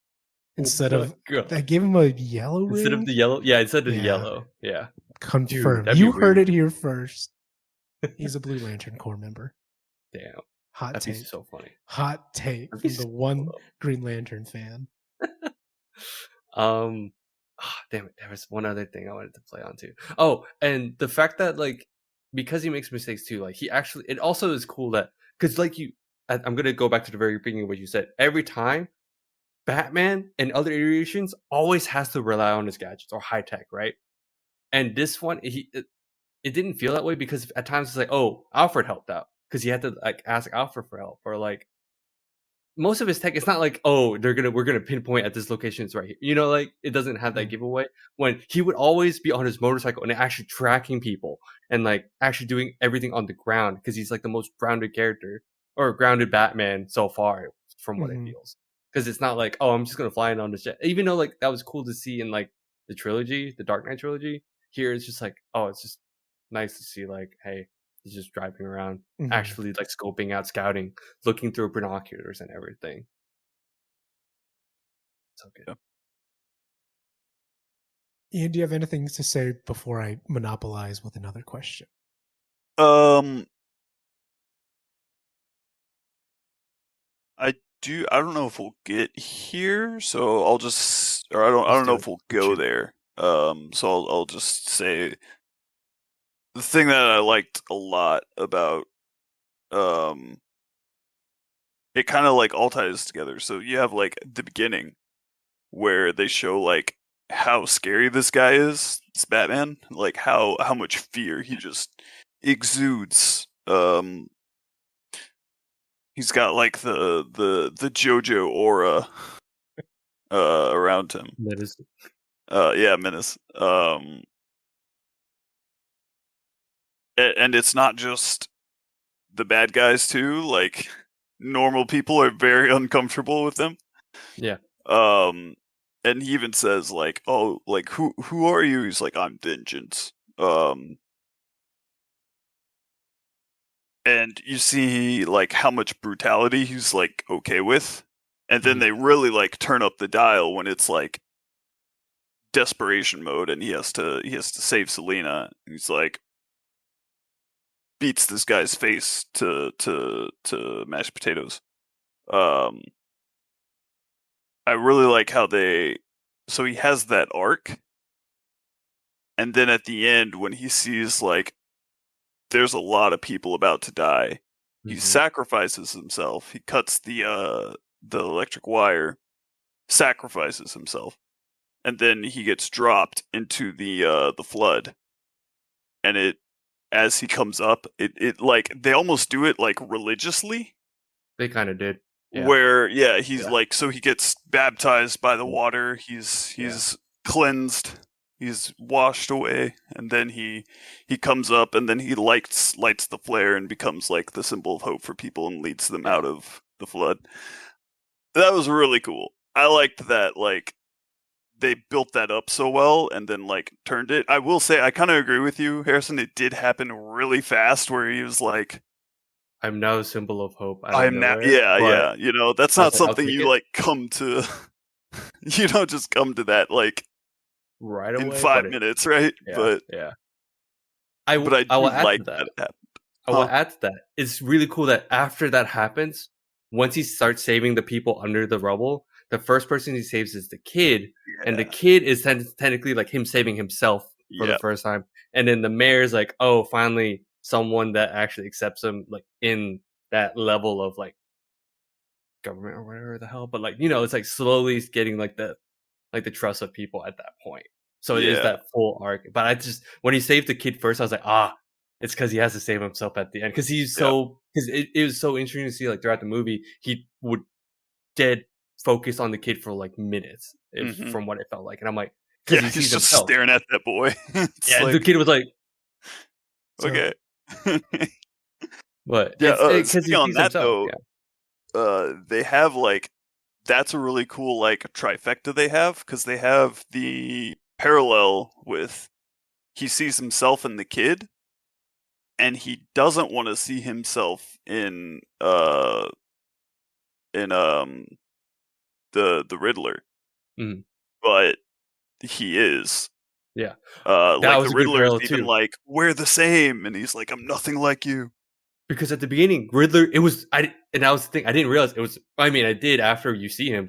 Instead of, they gave him a yellow ring? Instead of the yellow? Yeah, instead of the yellow. Yeah. Confirmed. You heard it here first. He's a Blue Lantern Corps member. Damn. Hot take. That'd be so funny. Hot take from the one Green Lantern fan. Damn it. There was one other thing I wanted to play on too. Oh, and the fact that like, because he makes mistakes too, like he actually, it also is cool that, because like I'm going to go back to the very beginning of what you said. Every time Batman and other iterations always has to rely on his gadgets or high tech, right? And this one, it didn't feel that way, because at times it's like, oh, Alfred helped out because he had to like ask Alfred for help, or like most of his tech. It's not like, oh, we're gonna pinpoint at this location, it's right here. You know, like it doesn't have that giveaway. When he would always be on his motorcycle and actually tracking people and like actually doing everything on the ground, because he's like the most grounded character or grounded Batman so far, from what it feels. Because it's not like, oh, I'm just gonna fly in on this jet. Even though like that was cool to see in like the trilogy, the Dark Knight trilogy. Here it's just like, oh, it's just nice to see like, hey, he's just driving around, actually like scoping out, scouting, looking through binoculars and everything. So good. Ian, do you have anything to say before I monopolize with another question? I don't know if we'll get here, so I'll just, or I don't know if we'll go there. So I'll just say the thing that I liked a lot about, it kind of like all ties together. So you have like the beginning where they show like how scary this guy is, this Batman, like how much fear he just exudes. He's got like the JoJo aura around him. Menace. Yeah, menace. And it's not just the bad guys too. Like normal people are very uncomfortable with him. Yeah. And he even says like, "Oh, like who are you?" He's like, "I'm vengeance." And you see like how much brutality he's like okay with, and then they really like turn up the dial when it's like desperation mode, and he has to save Selina. And he's like beats this guy's face to mashed potatoes. I really like how so he has that arc, and then at the end when he sees like there's a lot of people about to die, he sacrifices himself. He cuts the electric wire, sacrifices himself, and then he gets dropped into the flood. And as he comes up, it like they almost do it like religiously. They kind of did. Yeah. Where he's like, so he gets baptized by the water. He's cleansed. He's washed away, and then he comes up, and then he lights the flare and becomes like the symbol of hope for people and leads them out of the flood. That was really cool. I liked that, like they built that up so well and then like turned it. I will say I kind of agree with you, Harrison. It did happen really fast, where he was like, "I'm now a symbol of hope." I'm now, yeah. You know, that's not something you like come to. You don't just come to that like right away in 5 minutes, right? Yeah, I will add to that. I will add to that. It's really cool that after that happens, once he starts saving the people under the rubble, the first person he saves is the kid, and the kid is technically like him saving himself for the first time. And then the mayor's like, "Oh, finally, someone that actually accepts him, like in that level of like government or whatever the hell." But like, you know, it's like slowly getting like the trust of people at that point. So it is that full arc. But I just, when he saved the kid first, I was like, it's because he has to save himself at the end. Because he's because it was so interesting to see like throughout the movie, he would dead focus on the kid for like minutes, from what it felt like. And I'm like, he's just himself staring at that boy. Like, the kid was like, okay. But speaking on that though, they have like that's a really cool like trifecta they have because they have the parallel with he sees himself in the kid, and he doesn't want to see himself in the Riddler, but he is. Yeah, like the Riddler is even like, we're the same, and he's like, I'm nothing like you. Because at the beginning, Riddler, that was the thing, I didn't realize it was. I mean, I did after you see him,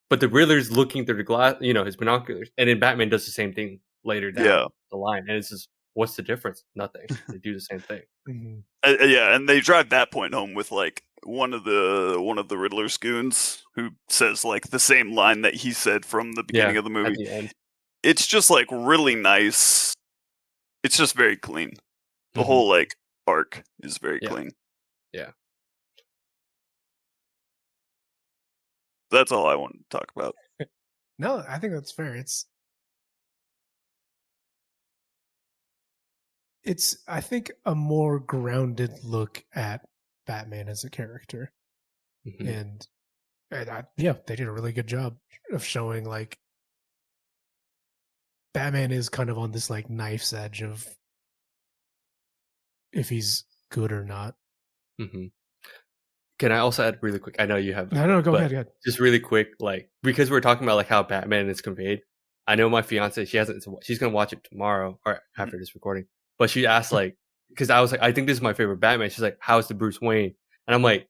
but the Riddler's looking through the glass, his binoculars, and then Batman does the same thing later down the line, and it's just, what's the difference? Nothing. They do the same thing. And they drive that point home with like one of the Riddler's goons who says like the same line that he said from the beginning of the movie. At the end. It's just like really nice. It's just very clean. The whole like arc is very clean. Yeah. That's all I wanted to talk about. No, I think that's fair. It's I think a more grounded look at Batman as a character. And they did a really good job of showing like Batman is kind of on this like knife's edge of if he's good or not. Can I also add really quick? I know you have. No, go ahead. Just really quick, like because we're talking about like how Batman is conveyed. I know my fiance, she's gonna watch it tomorrow or after this recording. But she asked like, because I was like, I think this is my favorite Batman. She's like, how's the Bruce Wayne? And I'm like,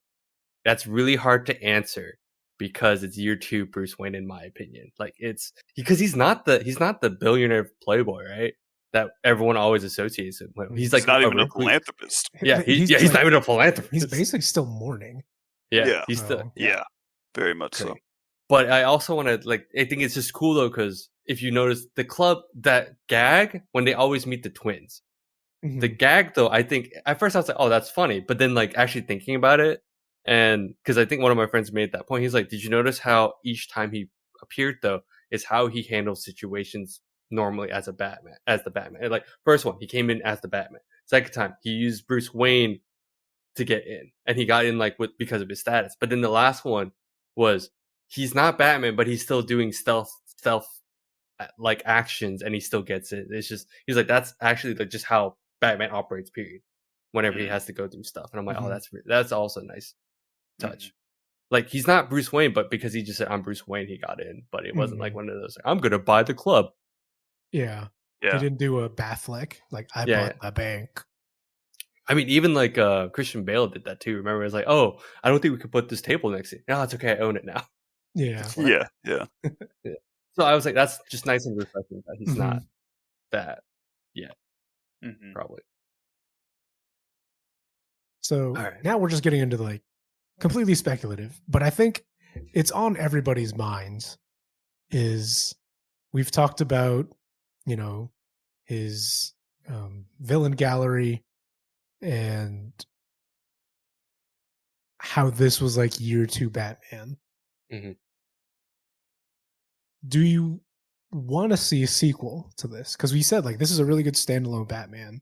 that's really hard to answer because it's year 2 Bruce Wayne in my opinion. Like it's because he's not the billionaire playboy, right? That everyone always associates him with. He's like not even a philanthropist. Yeah, he's not even a philanthropist. He's basically still mourning. Yeah, he's still very much so. But I also want to I think it's just cool though because if you notice the club that gag when they always meet the twins. The gag though, I think at first I was like, oh, that's funny, but then like actually thinking about it, and because I think one of my friends made that point, he's like, did you notice how each time he appeared though is how he handles situations normally as the Batman. And like first one, he came in as the Batman. Second time, he used Bruce Wayne to get in, and he got in like because of his status. But then the last one was he's not Batman, but he's still doing stealth like actions, and he still gets it. It's just he's like that's actually like just how Batman operates. Period. Whenever he has to go through stuff, and I'm like, oh, that's also a nice touch. Like he's not Bruce Wayne, but because he just said I'm Bruce Wayne, he got in. But it wasn't like one of those. Like, I'm gonna buy the club. Yeah. He didn't do a Batfleck like I bought a bank. I mean, even like Christian Bale did that too. Remember, it was like, oh, I don't think we could put this table next to it. No, it's okay. I own it now. Yeah. Yeah. So I was like, that's just nice and refreshing that he's not that yet. Probably. So now we're just getting into like completely speculative, but I think it's on everybody's minds. Is we've talked about, his villain gallery and how this was like year 2 Batman. Do you want to see a sequel to this? Because we said like this is a really good standalone Batman.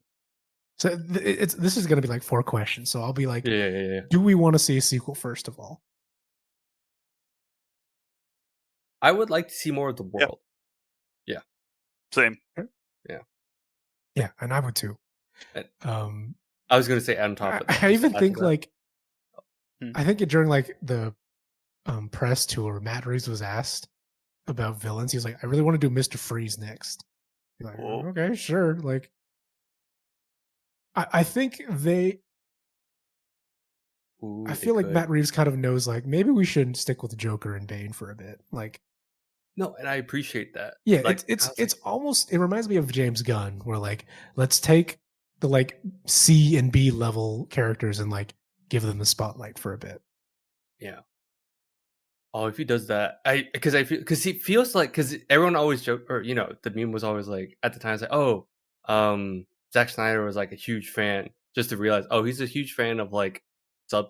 So this is going to be like 4 questions. So I'll be like, do we want to see a sequel first of all? I would like to see more of the world. Yeah. Same. Yeah, and I would too. I was going to say on top of that. I even think like, I think during like the press tour, Matt Reeves was asked about villains. He was like, I really want to do Mr. Freeze next. He's like, okay, sure. Like, I think I feel like Matt Reeves kind of knows like maybe we shouldn't stick with Joker and Bane for a bit. Like, no, and I appreciate that. Yeah, like, it's almost, it reminds me of James Gunn, where like let's take the like C and B level characters and like give them the spotlight for a bit. Yeah. Oh, if he does that, because he feels like, because everyone always joke, or the meme was always like at the time, it's like, Zack Snyder was like a huge fan, just to realize, he's a huge fan of like a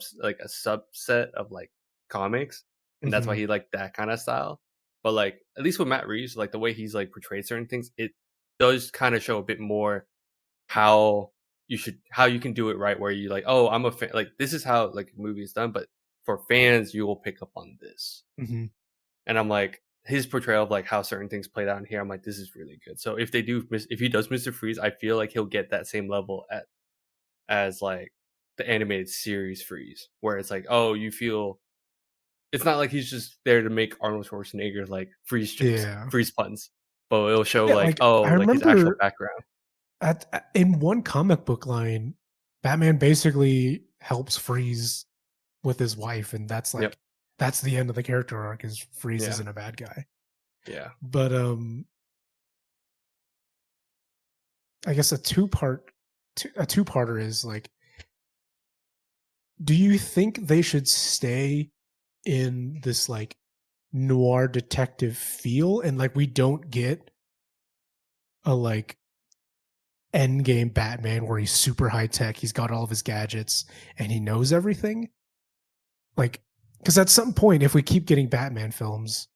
subset of like comics, and that's why he liked that kind of style. But like at least with Matt Reeves, like the way he's like portrayed certain things, it does kind of show a bit more how how you can do it right, where you like, oh, I'm a fan, like this is how like a movie is done, but for fans, you will pick up on this. Mm-hmm. And I'm like, his portrayal of like how certain things played out in here, I'm like, this is really good. So if he does Mr. Freeze, I feel like he'll get that same level as like the animated series Freeze, where it's like, oh, you feel it's not like he's just there to make Arnold Schwarzenegger like freeze jokes, freeze puns, but it'll show like his actual background. In one comic book line, Batman basically helps Freeze with his wife, and that's like that's the end of the character arc. Is Freeze isn't a bad guy. Yeah, but I guess a two-parter is like, do you think they should stay in this like noir detective feel, and like we don't get a like endgame Batman where he's super high tech, he's got all of his gadgets, and he knows everything? Like, because at some point, if we keep getting Batman films,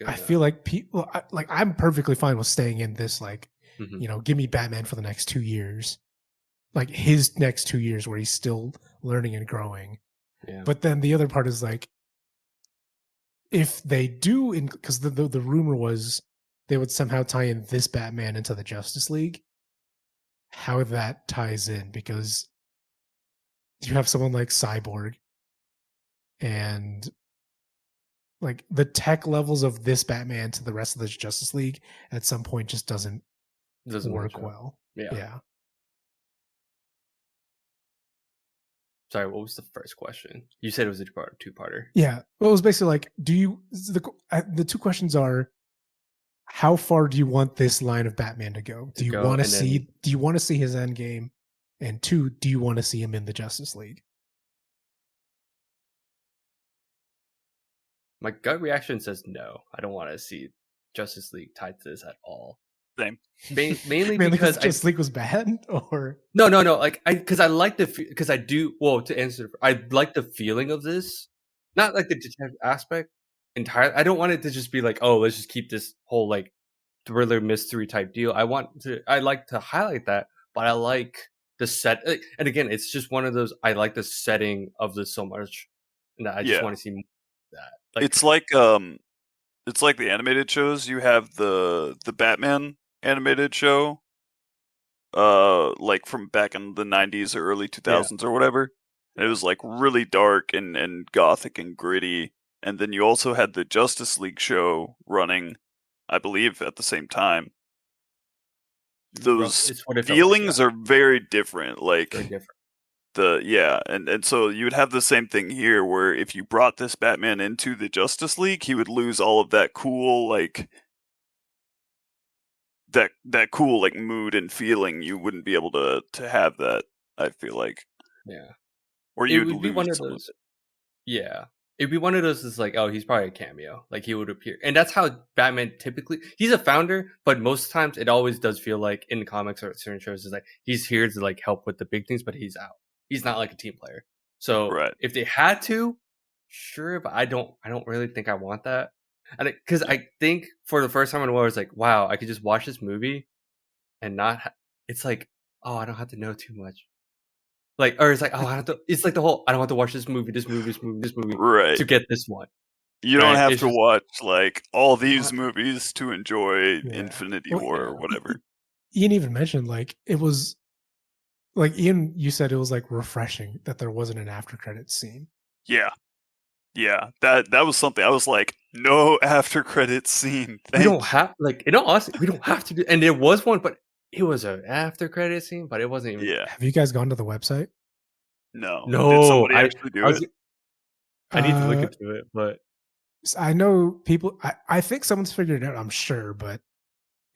I feel like people like I'm perfectly fine with staying in this like, give me Batman for the next 2 years, like his next 2 years where he's still learning and growing. Yeah. But then the other part is like, if they do, because the rumor was they would somehow tie in this Batman into the Justice League, how that ties in, because you have someone like Cyborg, and like the tech levels of this Batman to the rest of the Justice League at some point just doesn't work well. Yeah. Sorry, what was the first question? You said it was a two-parter. Yeah. Well, it was basically like, the two questions are, how far do you want this line of Batman to go? Do you want to see his end game? And 2, do you want to see him in the Justice League? My gut reaction says no. I don't want to see Justice League tied to this at all. Same. Mainly because Justice League was bad, or no. Like because I like because I do. Well, to answer, I like the feeling of this, not like the detective aspect entirely. I don't want it to just be like, oh, let's just keep this whole like thriller mystery type deal. I like to highlight that, but I like the set. And again, it's just one of those. I like the setting of this so much, and I just want to see more of that. Like, it's like the animated shows. You have the Batman animated show, like from back in the 90s or early 2000s or whatever. And it was like really dark and gothic and gritty. And then you also had the Justice League show running, I believe, at the same time. Those feelings are very different. Like very different. And so you would have the same thing here, where if you brought this Batman into the Justice League, he would lose all of that cool like that cool like mood and feeling. You wouldn't be able to have that, I feel like. Yeah. Or you would be one of those. Yeah. It'd be one of those that's like, oh, he's probably a cameo. Like he would appear. And that's how Batman typically, he's a founder, but most times it always does feel like in the comics or certain shows is like he's here to like help with the big things, but he's out. He's not like a team player. So if they had to, sure, but I don't really think I want that. And because I think for the first time in a while, I was like, wow, I could just watch this movie and not. It's like, oh, I don't have to know too much. Like, or it's like, oh, I have to. It's like the whole. I don't have to watch this movie to get this one. You don't have to watch like all these movies to enjoy Infinity War or whatever. Ian even mentioned like it was. Like Ian, you said it was like refreshing that there wasn't an after credits scene. Yeah, that was something. I was like, no after credits scene. We don't have like in all honesty, we don't have to do. And there was one, but it was an after credits scene, but it wasn't even. Yeah. Have you guys gone to the website? No. Did somebody actually do it? I need to look into it, but I know people. I think someone's figured it out. I'm sure, but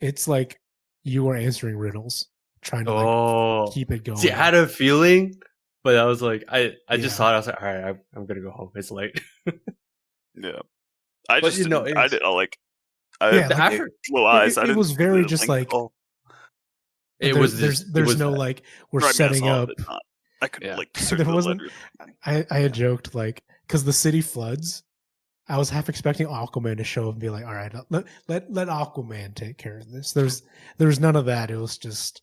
it's like you are answering riddles. Trying to like, keep it going. See, I had a feeling, but I was like, I just thought I was like, all right, I'm gonna go home. It's late. Yeah, I just you know, I did like low eyes. It was very just like it was. There's no like we're setting up. I could like there wasn't. I had joked like because the city floods. I was half expecting Aquaman to show up and be like, all right, let Aquaman take care of this. There's none of that. It was just.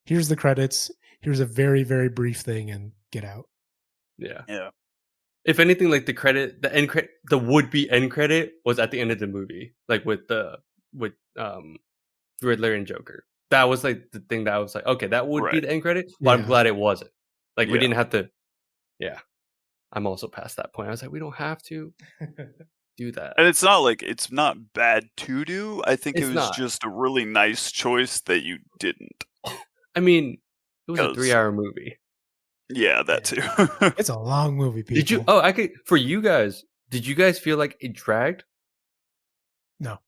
here's the credits, here's a very, very brief thing, and get out. Yeah. If anything, like the end credit, the would-be end credit was at the end of the movie, like with Riddler and Joker. That was like the thing that I was like, okay, that would be the end credit, but I'm glad it wasn't. Like we didn't have to. Yeah, I'm also past that point. I was like, we don't have to do that. And it's not bad to do. I think it was just a really nice choice that you didn't. I mean, it was a 3-hour movie. Yeah, that too. It's a long movie, people. Did you? Oh, for you guys, did you guys feel like it dragged? No.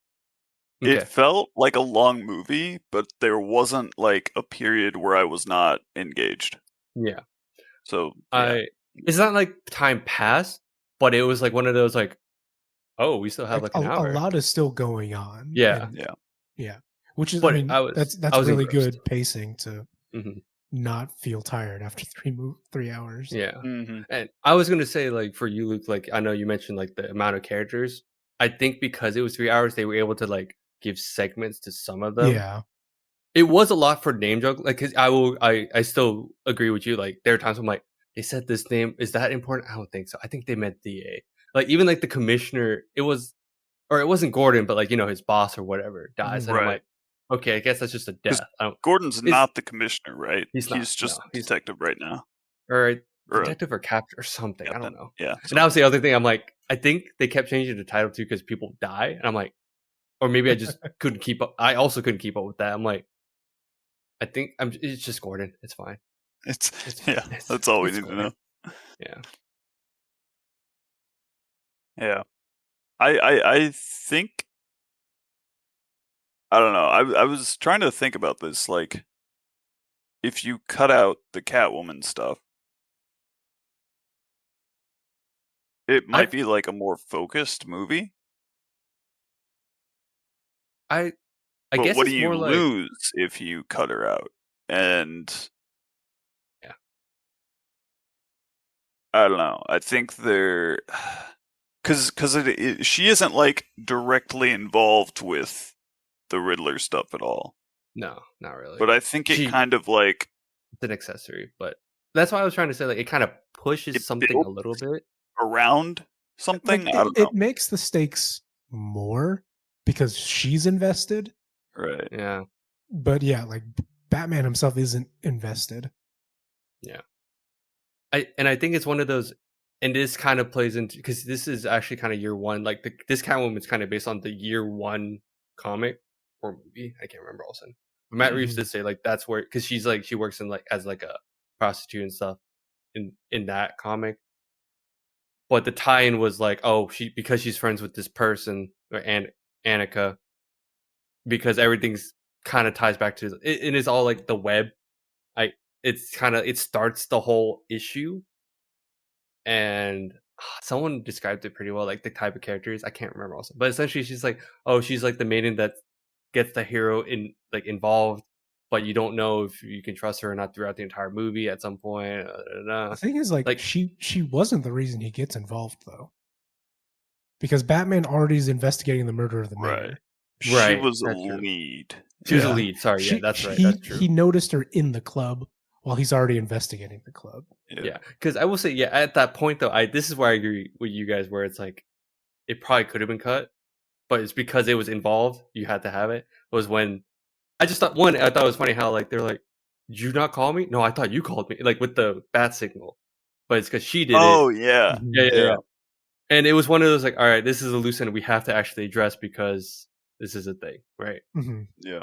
Okay. It felt like a long movie, but there wasn't like a period where I was not engaged. Yeah. So it's not like time passed, but it was like one of those like, oh, we still have like an hour. A lot is still going on. Yeah. Yeah. Which is, but that's really good pacing to not feel tired after 3 hours. Yeah. And I was gonna say, like, for you, Luke, like, I know you mentioned like the amount of characters. I think because it was 3 hours, they were able to like give segments to some of them. Yeah. It was a lot for name joke. Like, cause I still agree with you. Like, there are times I'm like, they said this name. Is that important? I don't think so. I think they meant DA. Like, even like the commissioner, it wasn't Gordon, but like, you know, his boss or whatever dies. And I'm like, okay, I guess that's just a death. Gordon's not the commissioner, right? He's just detective right now. Or detective or captain or something. Yeah, I don't know. Yeah. And that was the other thing. I'm like, I think they kept changing the title too because people die. And I'm like, or maybe I just couldn't keep up. I also couldn't keep up with that. I'm like, I think it's just Gordon. It's fine. That's all we need to know. Yeah. Yeah. I think, I don't know. I was trying to think about this. Like, if you cut out the Catwoman stuff, it might be like a more focused movie. I but guess what it's do you more lose if you cut her out? And yeah, I don't know. I think because she isn't like directly involved with the Riddler stuff at all. No, not really. But I think it kind of like it's an accessory. But that's why I was trying to say, like, it kind of pushes something a little bit around something. Like, I don't know. It makes the stakes more because she's invested. Right. Yeah. But yeah, like Batman himself isn't invested. Yeah. I think it's one of those, and this kind of plays into, because this is actually kind of year one. Like this Catwoman is kind of based on the year one comic or movie. I can't remember also. But Matt Reeves did say like that's where, because she's like, she works in like as like a prostitute and stuff in that comic. But the tie-in was like, oh, because she's friends with this person or Annika, because everything's kind of ties back to it is all like the web. It starts the whole issue, and someone described it pretty well, like the type of characters. I can't remember also, but essentially she's like, oh, she's like the maiden that gets the hero involved, but you don't know if you can trust her or not throughout the entire movie at some point. The thing is, like she wasn't the reason he gets involved though, because Batman already is investigating the murder of the mayor. Right. She was a lead. She was a lead. Sorry, that's right. That's true. He noticed her in the club while he's already investigating the club. Yeah, because I will say, yeah, at that point though, this is where I agree with you guys, where it's like it probably could have been cut, but it's because it was involved, you had to have it. Was when I just thought I thought it was funny how like they're like, "Did you not call me? No, I thought you called me." Like with the bat signal, but it's because she did it. Oh yeah, yeah. And it was one of those like, all right, this is a loose end we have to actually address because this is a thing, right? Mm-hmm. Yeah.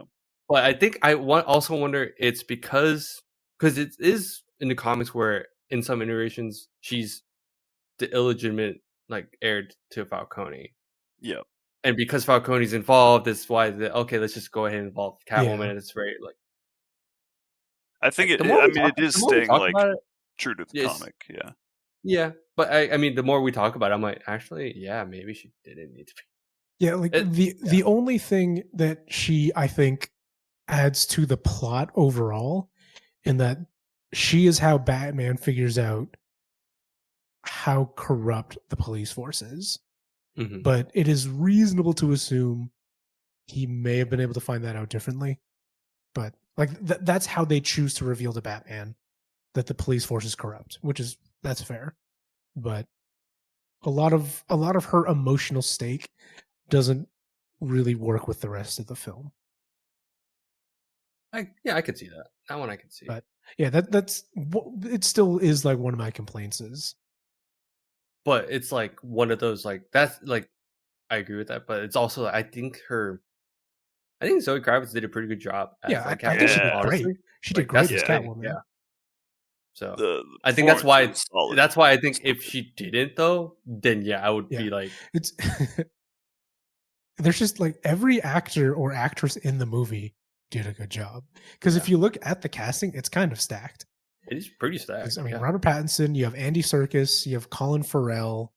But I think also wonder it's because it is in the comics where in some iterations she's the illegitimate like heir to Falcone. Yeah. And because Falcone's involved, that's why okay, let's just go ahead and involve Catwoman. And it's very like. I think it is staying like true to the comic. Yeah. Yeah, but I mean, the more we talk about it, I'm like, actually, yeah, maybe she didn't need to be. Yeah, like the only thing that she, I think, adds to the plot overall, in that she is how Batman figures out how corrupt the police force is. Mm-hmm. But it is reasonable to assume he may have been able to find that out differently. But Like that's how they choose to reveal to Batman that the police force is corrupt, that's fair. But a lot of her emotional stake doesn't really work with the rest of the film. I could see that. That one I could see. But yeah, that's it. Still is like one of my complaints is. But it's like one of those like that's like I agree with that. But it's also I think Zoe Kravitz did a pretty good job. Yeah, I think she did great. She did great as Catwoman. Yeah. So I think that's why I think if she didn't though, then I would be like it's. There's just like every actor or actress in the movie did a good job. Because if you look at the casting, it's kind of stacked. It is pretty stacked. I mean, Robert Pattinson, you have Andy Serkis, you have Colin Farrell.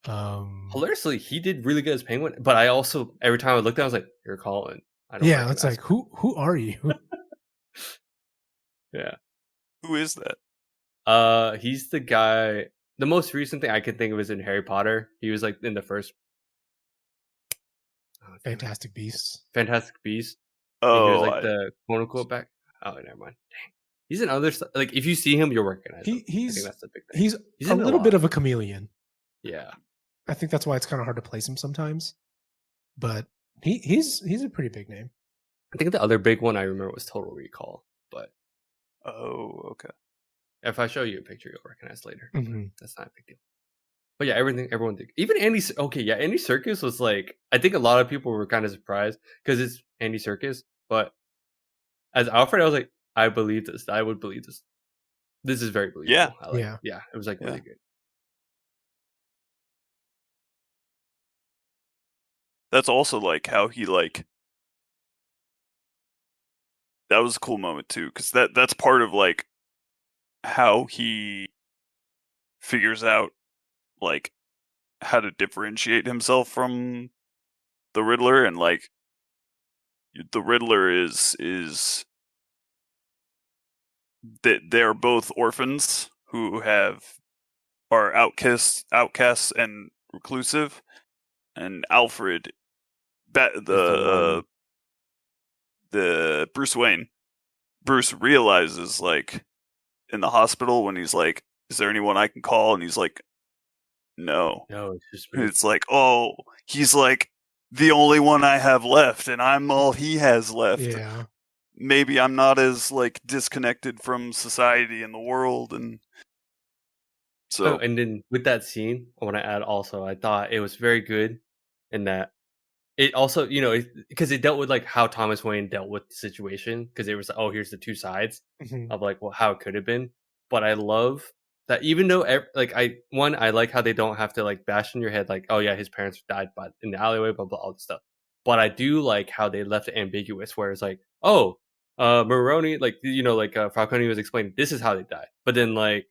Hilariously, he did really good as Penguin, but I also every time I looked at him, I was like, "You're Colin." It's like who are you? Yeah. Who is that? He's the guy. The most recent thing I can think of is in Harry Potter. He was like in the first Fantastic Beasts. Oh, he was like the quote unquote back. Oh, never mind. Dang. He's in other stuff. Like if you see him, you'll recognize him. I think that's the big thing. He's a little bit of a chameleon. Yeah. I think that's why it's kind of hard to place him sometimes. But he's a pretty big name. I think the other big one I remember was Total Recall. But okay. If I show you a picture, you'll recognize later. Mm-hmm. That's not a big deal. But yeah, everyone did. Even Andy Serkis was like, I think a lot of people were kind of surprised because it's Andy Serkis. But as Alfred, I was like, I believe this. I would believe this. This is very believable. Yeah. It was like really good. That's also like how he like. That was a cool moment too, because that's part of like how he figures out like how to differentiate himself from the Riddler, and like the Riddler is that they're both orphans who are outcasts and reclusive, and Alfred, the Bruce realizes like in the hospital when he's like, is there anyone I can call? And he's like, no, it's just me. It's like, oh, he's like the only one I have left, and I'm all he has left. Yeah, maybe I'm not as like disconnected from society and the world, and so. And then with that scene, I want to add also, I thought it was very good in that it also, because it dealt with like how Thomas Wayne dealt with the situation, because it was like, oh, here's the two sides of like, well, how it could have been. But I love that even though like I like how they don't have to like bash in your head like, oh yeah, his parents died in the alleyway, blah blah, all this stuff. But I do like how they left it ambiguous, where it's like, oh, Maroni, like Falcone was explaining, this is how they died, but then like,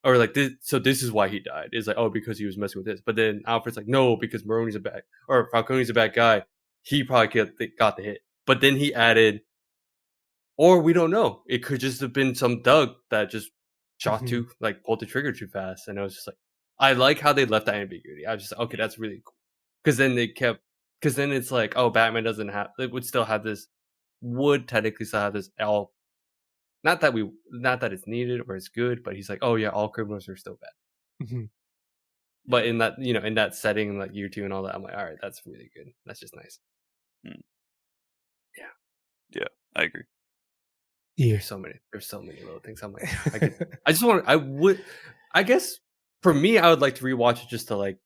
or like this, so this is why he died. It's like, oh, because he was messing with this. But then Alfred's like, no, because Falcone's a bad guy. He probably got the hit. But then he added, or we don't know. It could just have been some thug that just shot pulled the trigger too fast. And I was just like, I like how they left that ambiguity. I was just like, okay, that's really cool. Because then it's like, oh, Batman would technically still have this all. Not that it's needed or it's good, but he's like, oh yeah, all criminals are still bad. But in that, in that setting, like year 2 and all that, I'm like, all right, that's really good. That's just nice. Yeah, I agree. Yeah. There's so many little things. I'm like, I guess for me, I would like to rewatch it just to like,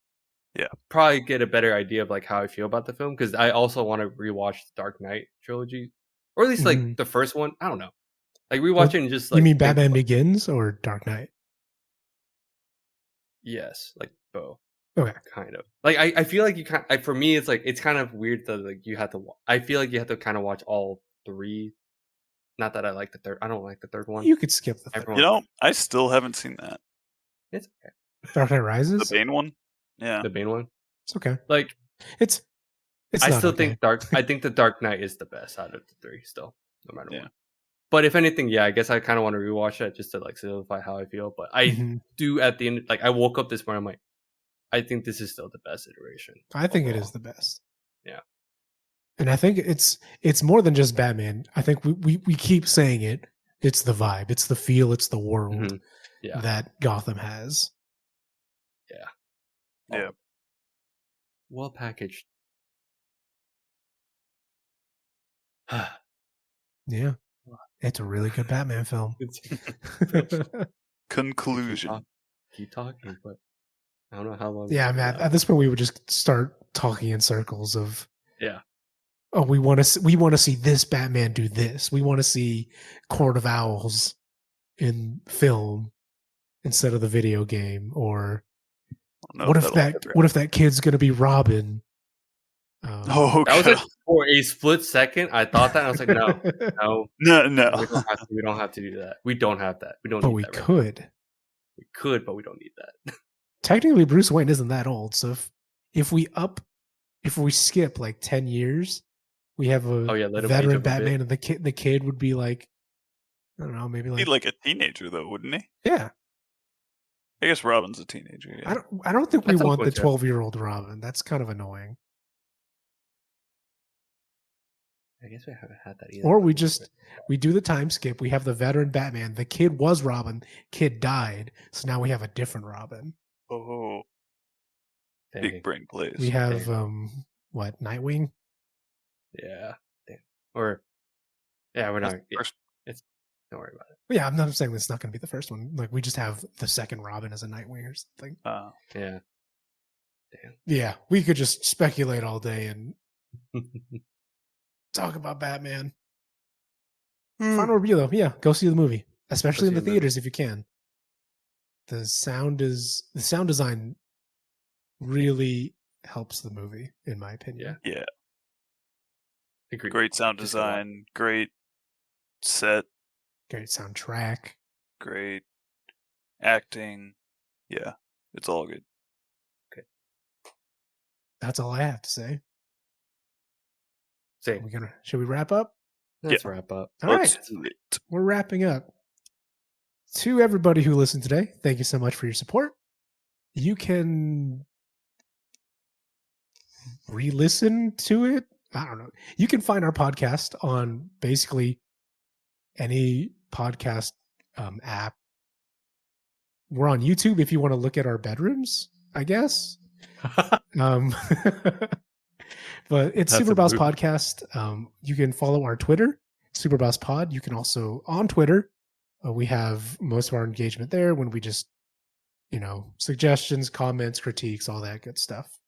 probably get a better idea of like how I feel about the film. Cause I also want to rewatch the Dark Knight trilogy, or at least like the first one. I don't know. Like rewatching and just like. You mean Batman Begins or Dark Knight? Yes, like both. Okay, kind of. Like I feel like you can't. For me, it's like it's kind of weird that like you have to. I feel like you have to kind of watch all 3. Not that I like the third. I don't like the third one. You could skip the third. I still haven't seen that. It's okay. Dark Knight Rises, the Bane one. Yeah, the Bane one. It's okay. Like it's. I still think I think the Dark Knight is the best out of the 3. Still, no matter what. But if anything, I guess I kind of want to rewatch that just to like solidify how I feel. But I do at the end, like I woke up this morning, I'm like, I think this is still the best iteration. I think it is the best. Yeah. And I think it's more than just Batman. I think we keep saying it. It's the vibe. It's the feel. It's the world that Gotham has. Yeah. Yeah. Well packaged. Yeah. It's a really good Batman film. Conclusion. Keep talking, but I don't know how long. Yeah, man. At this point, we would just start talking in circles of. Yeah. Oh, we want to see this Batman do this. We want to see Court of Owls in film instead of the video game. Or what if that kid's gonna be Robin? Oh, that was like for a split second. I thought that, and I was like, no. We don't have to do that. We don't have that. We don't. But need we that could. Right, we could, but we don't need that. Technically, Bruce Wayne isn't that old. So if we skip like 10 years, we have a veteran Batman, and the kid would be like, I don't know, maybe like he'd like a teenager though, wouldn't he? Yeah. I guess Robin's a teenager. Yeah. I don't think we want the 12-year-old Robin. That's kind of annoying. I guess we haven't had that either. Or we do the time skip. We have the veteran Batman. The kid was Robin. Kid died. So now we have a different Robin. Oh. Dang. Big brain plays. We have, Nightwing? Yeah. Damn. Or, yeah, we're not. Yeah. Don't worry about it. Yeah, I'm not saying it's not going to be the first one. Like, we just have the second Robin as a Nightwing or something. Yeah. Damn. Yeah, we could just speculate all day and talk about Batman. Final review, though. Yeah, go see the movie, especially in the theaters if you can. The sound design really helps the movie, in my opinion. Yeah. Agreed. Great sound design, great set, great soundtrack, great acting. Yeah, it's all good. Okay. That's all I have to say. Same. Should we wrap up? Let's wrap up. All right. We're wrapping up. To everybody who listened today, thank you so much for your support. You can re-listen to it. I don't know. You can find our podcast on basically any podcast app. We're on YouTube if you want to look at our bedrooms, I guess. But it's SuperBoss Podcast. You can follow our Twitter, SuperBoss Pod. You can also, on Twitter, we have most of our engagement there when we just, suggestions, comments, critiques, all that good stuff.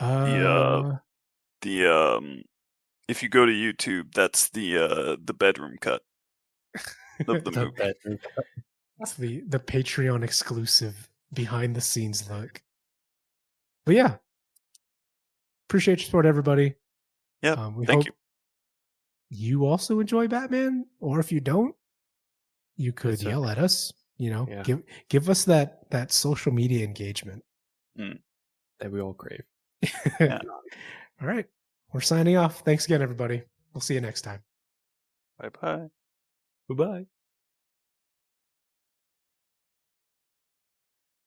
If you go to YouTube, that's the bedroom cut of the movie. That's the Patreon exclusive behind the scenes look. But yeah, appreciate your support, everybody. Yeah, thank you. You also enjoy Batman, or if you don't, you could yell at us. Give us that social media engagement that we all crave. All right, we're signing off. Thanks again, everybody. We'll see you next time. Bye-bye. Bye-bye.